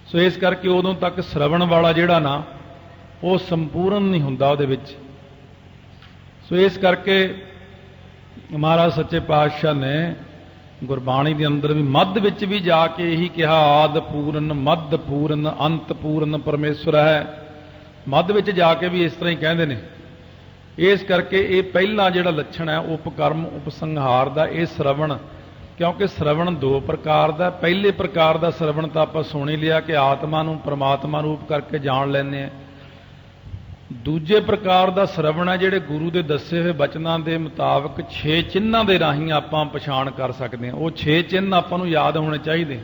ਸੋ ਇਸ ਕਰਕੇ ਉਦੋਂ ਤੱਕ ਸ਼ਰਵਣ ਵਾਲਾ ਜਿਹੜਾ ਨਾ ਉਹ ਸੰਪੂਰਨ ਨਹੀਂ ਹੁੰਦਾ ਉਹਦੇ ਵਿੱਚ। ਸੋ ਇਸ ਕਰਕੇ ਮਹਾਰਾਜ ਸੱਚੇ ਪਾਤਸ਼ਾਹ ਨੇ ਗੁਰਬਾਣੀ ਦੇ ਅੰਦਰ ਵੀ ਮੱਧ ਵਿੱਚ ਵੀ ਜਾ ਕੇ ਇਹੀ ਕਿਹਾ, ਆਦ ਪੂਰਨ ਮੱਧ ਪੂਰਨ ਅੰਤ ਪੂਰਨ ਪਰਮੇਸ਼ਵਰ ਹੈ। ਮੱਧ ਵਿੱਚ ਜਾ ਕੇ ਵੀ ਇਸ ਤਰ੍ਹਾਂ ਹੀ ਕਹਿੰਦੇ ਨੇ। ਇਸ ਕਰਕੇ ਇਹ ਪਹਿਲਾ ਜਿਹੜਾ ਲੱਛਣ ਹੈ ਉਪਕਰਮ ਉਪਸੰਹਾਰ ਦਾ, ਇਹ ਸ਼ਰਵਣ, ਕਿਉਂਕਿ ਸ਼ਰਵਣ ਦੋ ਪ੍ਰਕਾਰ ਦਾ। ਪਹਿਲੇ ਪ੍ਰਕਾਰ ਦਾ ਸ਼ਰਵਣ ਤਾਂ ਆਪਾਂ ਸੁਣ ਹੀ ਲਿਆ ਕਿ ਆਤਮਾ ਨੂੰ ਪਰਮਾਤਮਾ ਰੂਪ ਕਰਕੇ ਜਾਣ ਲੈਂਦੇ ਆ। ਦੂਜੇ ਪ੍ਰਕਾਰ ਦਾ ਸ਼ਰਵਣ ਹੈ ਜਿਹੜੇ ਗੁਰੂ ਦੇ ਦੱਸੇ ਹੋਏ ਬਚਨਾਂ ਦੇ ਮੁਤਾਬਕ 6 ਚਿੰਨ੍ਹਾਂ ਦੇ ਰਾਹੀਂ ਆਪਾਂ ਪਛਾਣ ਕਰ ਸਕਦੇ ਹਾਂ। ਉਹ 6 ਚਿੰਨ੍ਹ ਆਪਾਂ ਨੂੰ ਯਾਦ ਹੋਣੇ ਚਾਹੀਦੇ।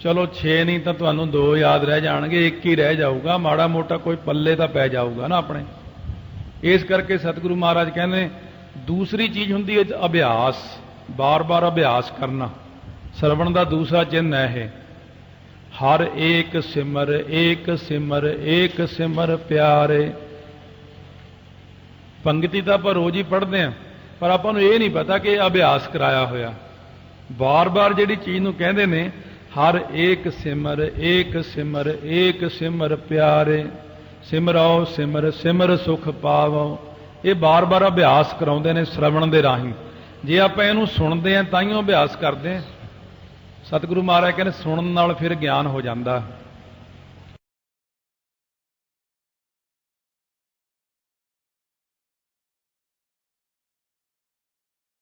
ਚਲੋ 6 ਨਹੀਂ ਤਾਂ ਤੁਹਾਨੂੰ 2 ਯਾਦ ਰਹਿ ਜਾਣਗੇ, 1 ਹੀ ਰਹਿ ਜਾਊਗਾ, ਮਾੜਾ ਮੋਟਾ ਕੋਈ ਪੱਲੇ ਤਾਂ ਪੈ ਜਾਊਗਾ ਨਾ ਆਪਣੇ। ਇਸ ਕਰਕੇ ਸਤਿਗੁਰੂ ਮਹਾਰਾਜ ਕਹਿੰਦੇ ਦੂਸਰੀ ਚੀਜ਼ ਹੁੰਦੀ ਹੈ ਅਭਿਆਸ, ਬਾਰ-ਬਾਰ ਅਭਿਆਸ ਕਰਨਾ। ਸ਼ਰਵਣ ਦਾ ਦੂਸਰਾ ਚਿੰਨ੍ਹ ਹੈ ਇਹ, ਹਰ ਏਕ ਸਿਮਰ ਏਕ ਸਿਮਰ ਏਕ ਸਿਮਰ ਪਿਆਰੇ। ਪੰਗਤੀ ਤਾਂ ਆਪਾਂ ਰੋਜ਼ ਹੀ ਪੜ੍ਹਦੇ ਹਾਂ, ਪਰ ਆਪਾਂ ਨੂੰ ਇਹ ਨਹੀਂ ਪਤਾ ਕਿ ਇਹ ਅਭਿਆਸ ਕਰਾਇਆ ਹੋਇਆ। ਬਾਰ-ਬਾਰ ਜਿਹੜੀ ਚੀਜ਼ ਨੂੰ ਕਹਿੰਦੇ ਨੇ, ਹਰ ਏਕ ਸਿਮਰ ਏਕ ਸਿਮਰ ਏਕ ਸਿਮਰ ਪਿਆਰੇ, ਸਿਮਰੋ ਸਿਮਰ ਸਿਮਰ ਸੁਖ ਪਾਵੋ। ਇਹ ਬਾਰ-ਬਾਰ ਅਭਿਆਸ ਕਰਾਉਂਦੇ ਨੇ ਸ਼ਰਵਣ ਦੇ ਰਾਹੀਂ। ਜੇ ਆਪਾਂ ਇਹਨੂੰ ਸੁਣਦੇ ਹਾਂ ਤਾਂ ਹੀ ਅਭਿਆਸ ਕਰਦੇ ਹਾਂ। ਸਤਿਗੁਰੂ ਮਹਾਰਾਜ ਕਹਿੰਦੇ ਸੁਣਨ ਨਾਲ ਫਿਰ ਗਿਆਨ ਹੋ ਜਾਂਦਾ।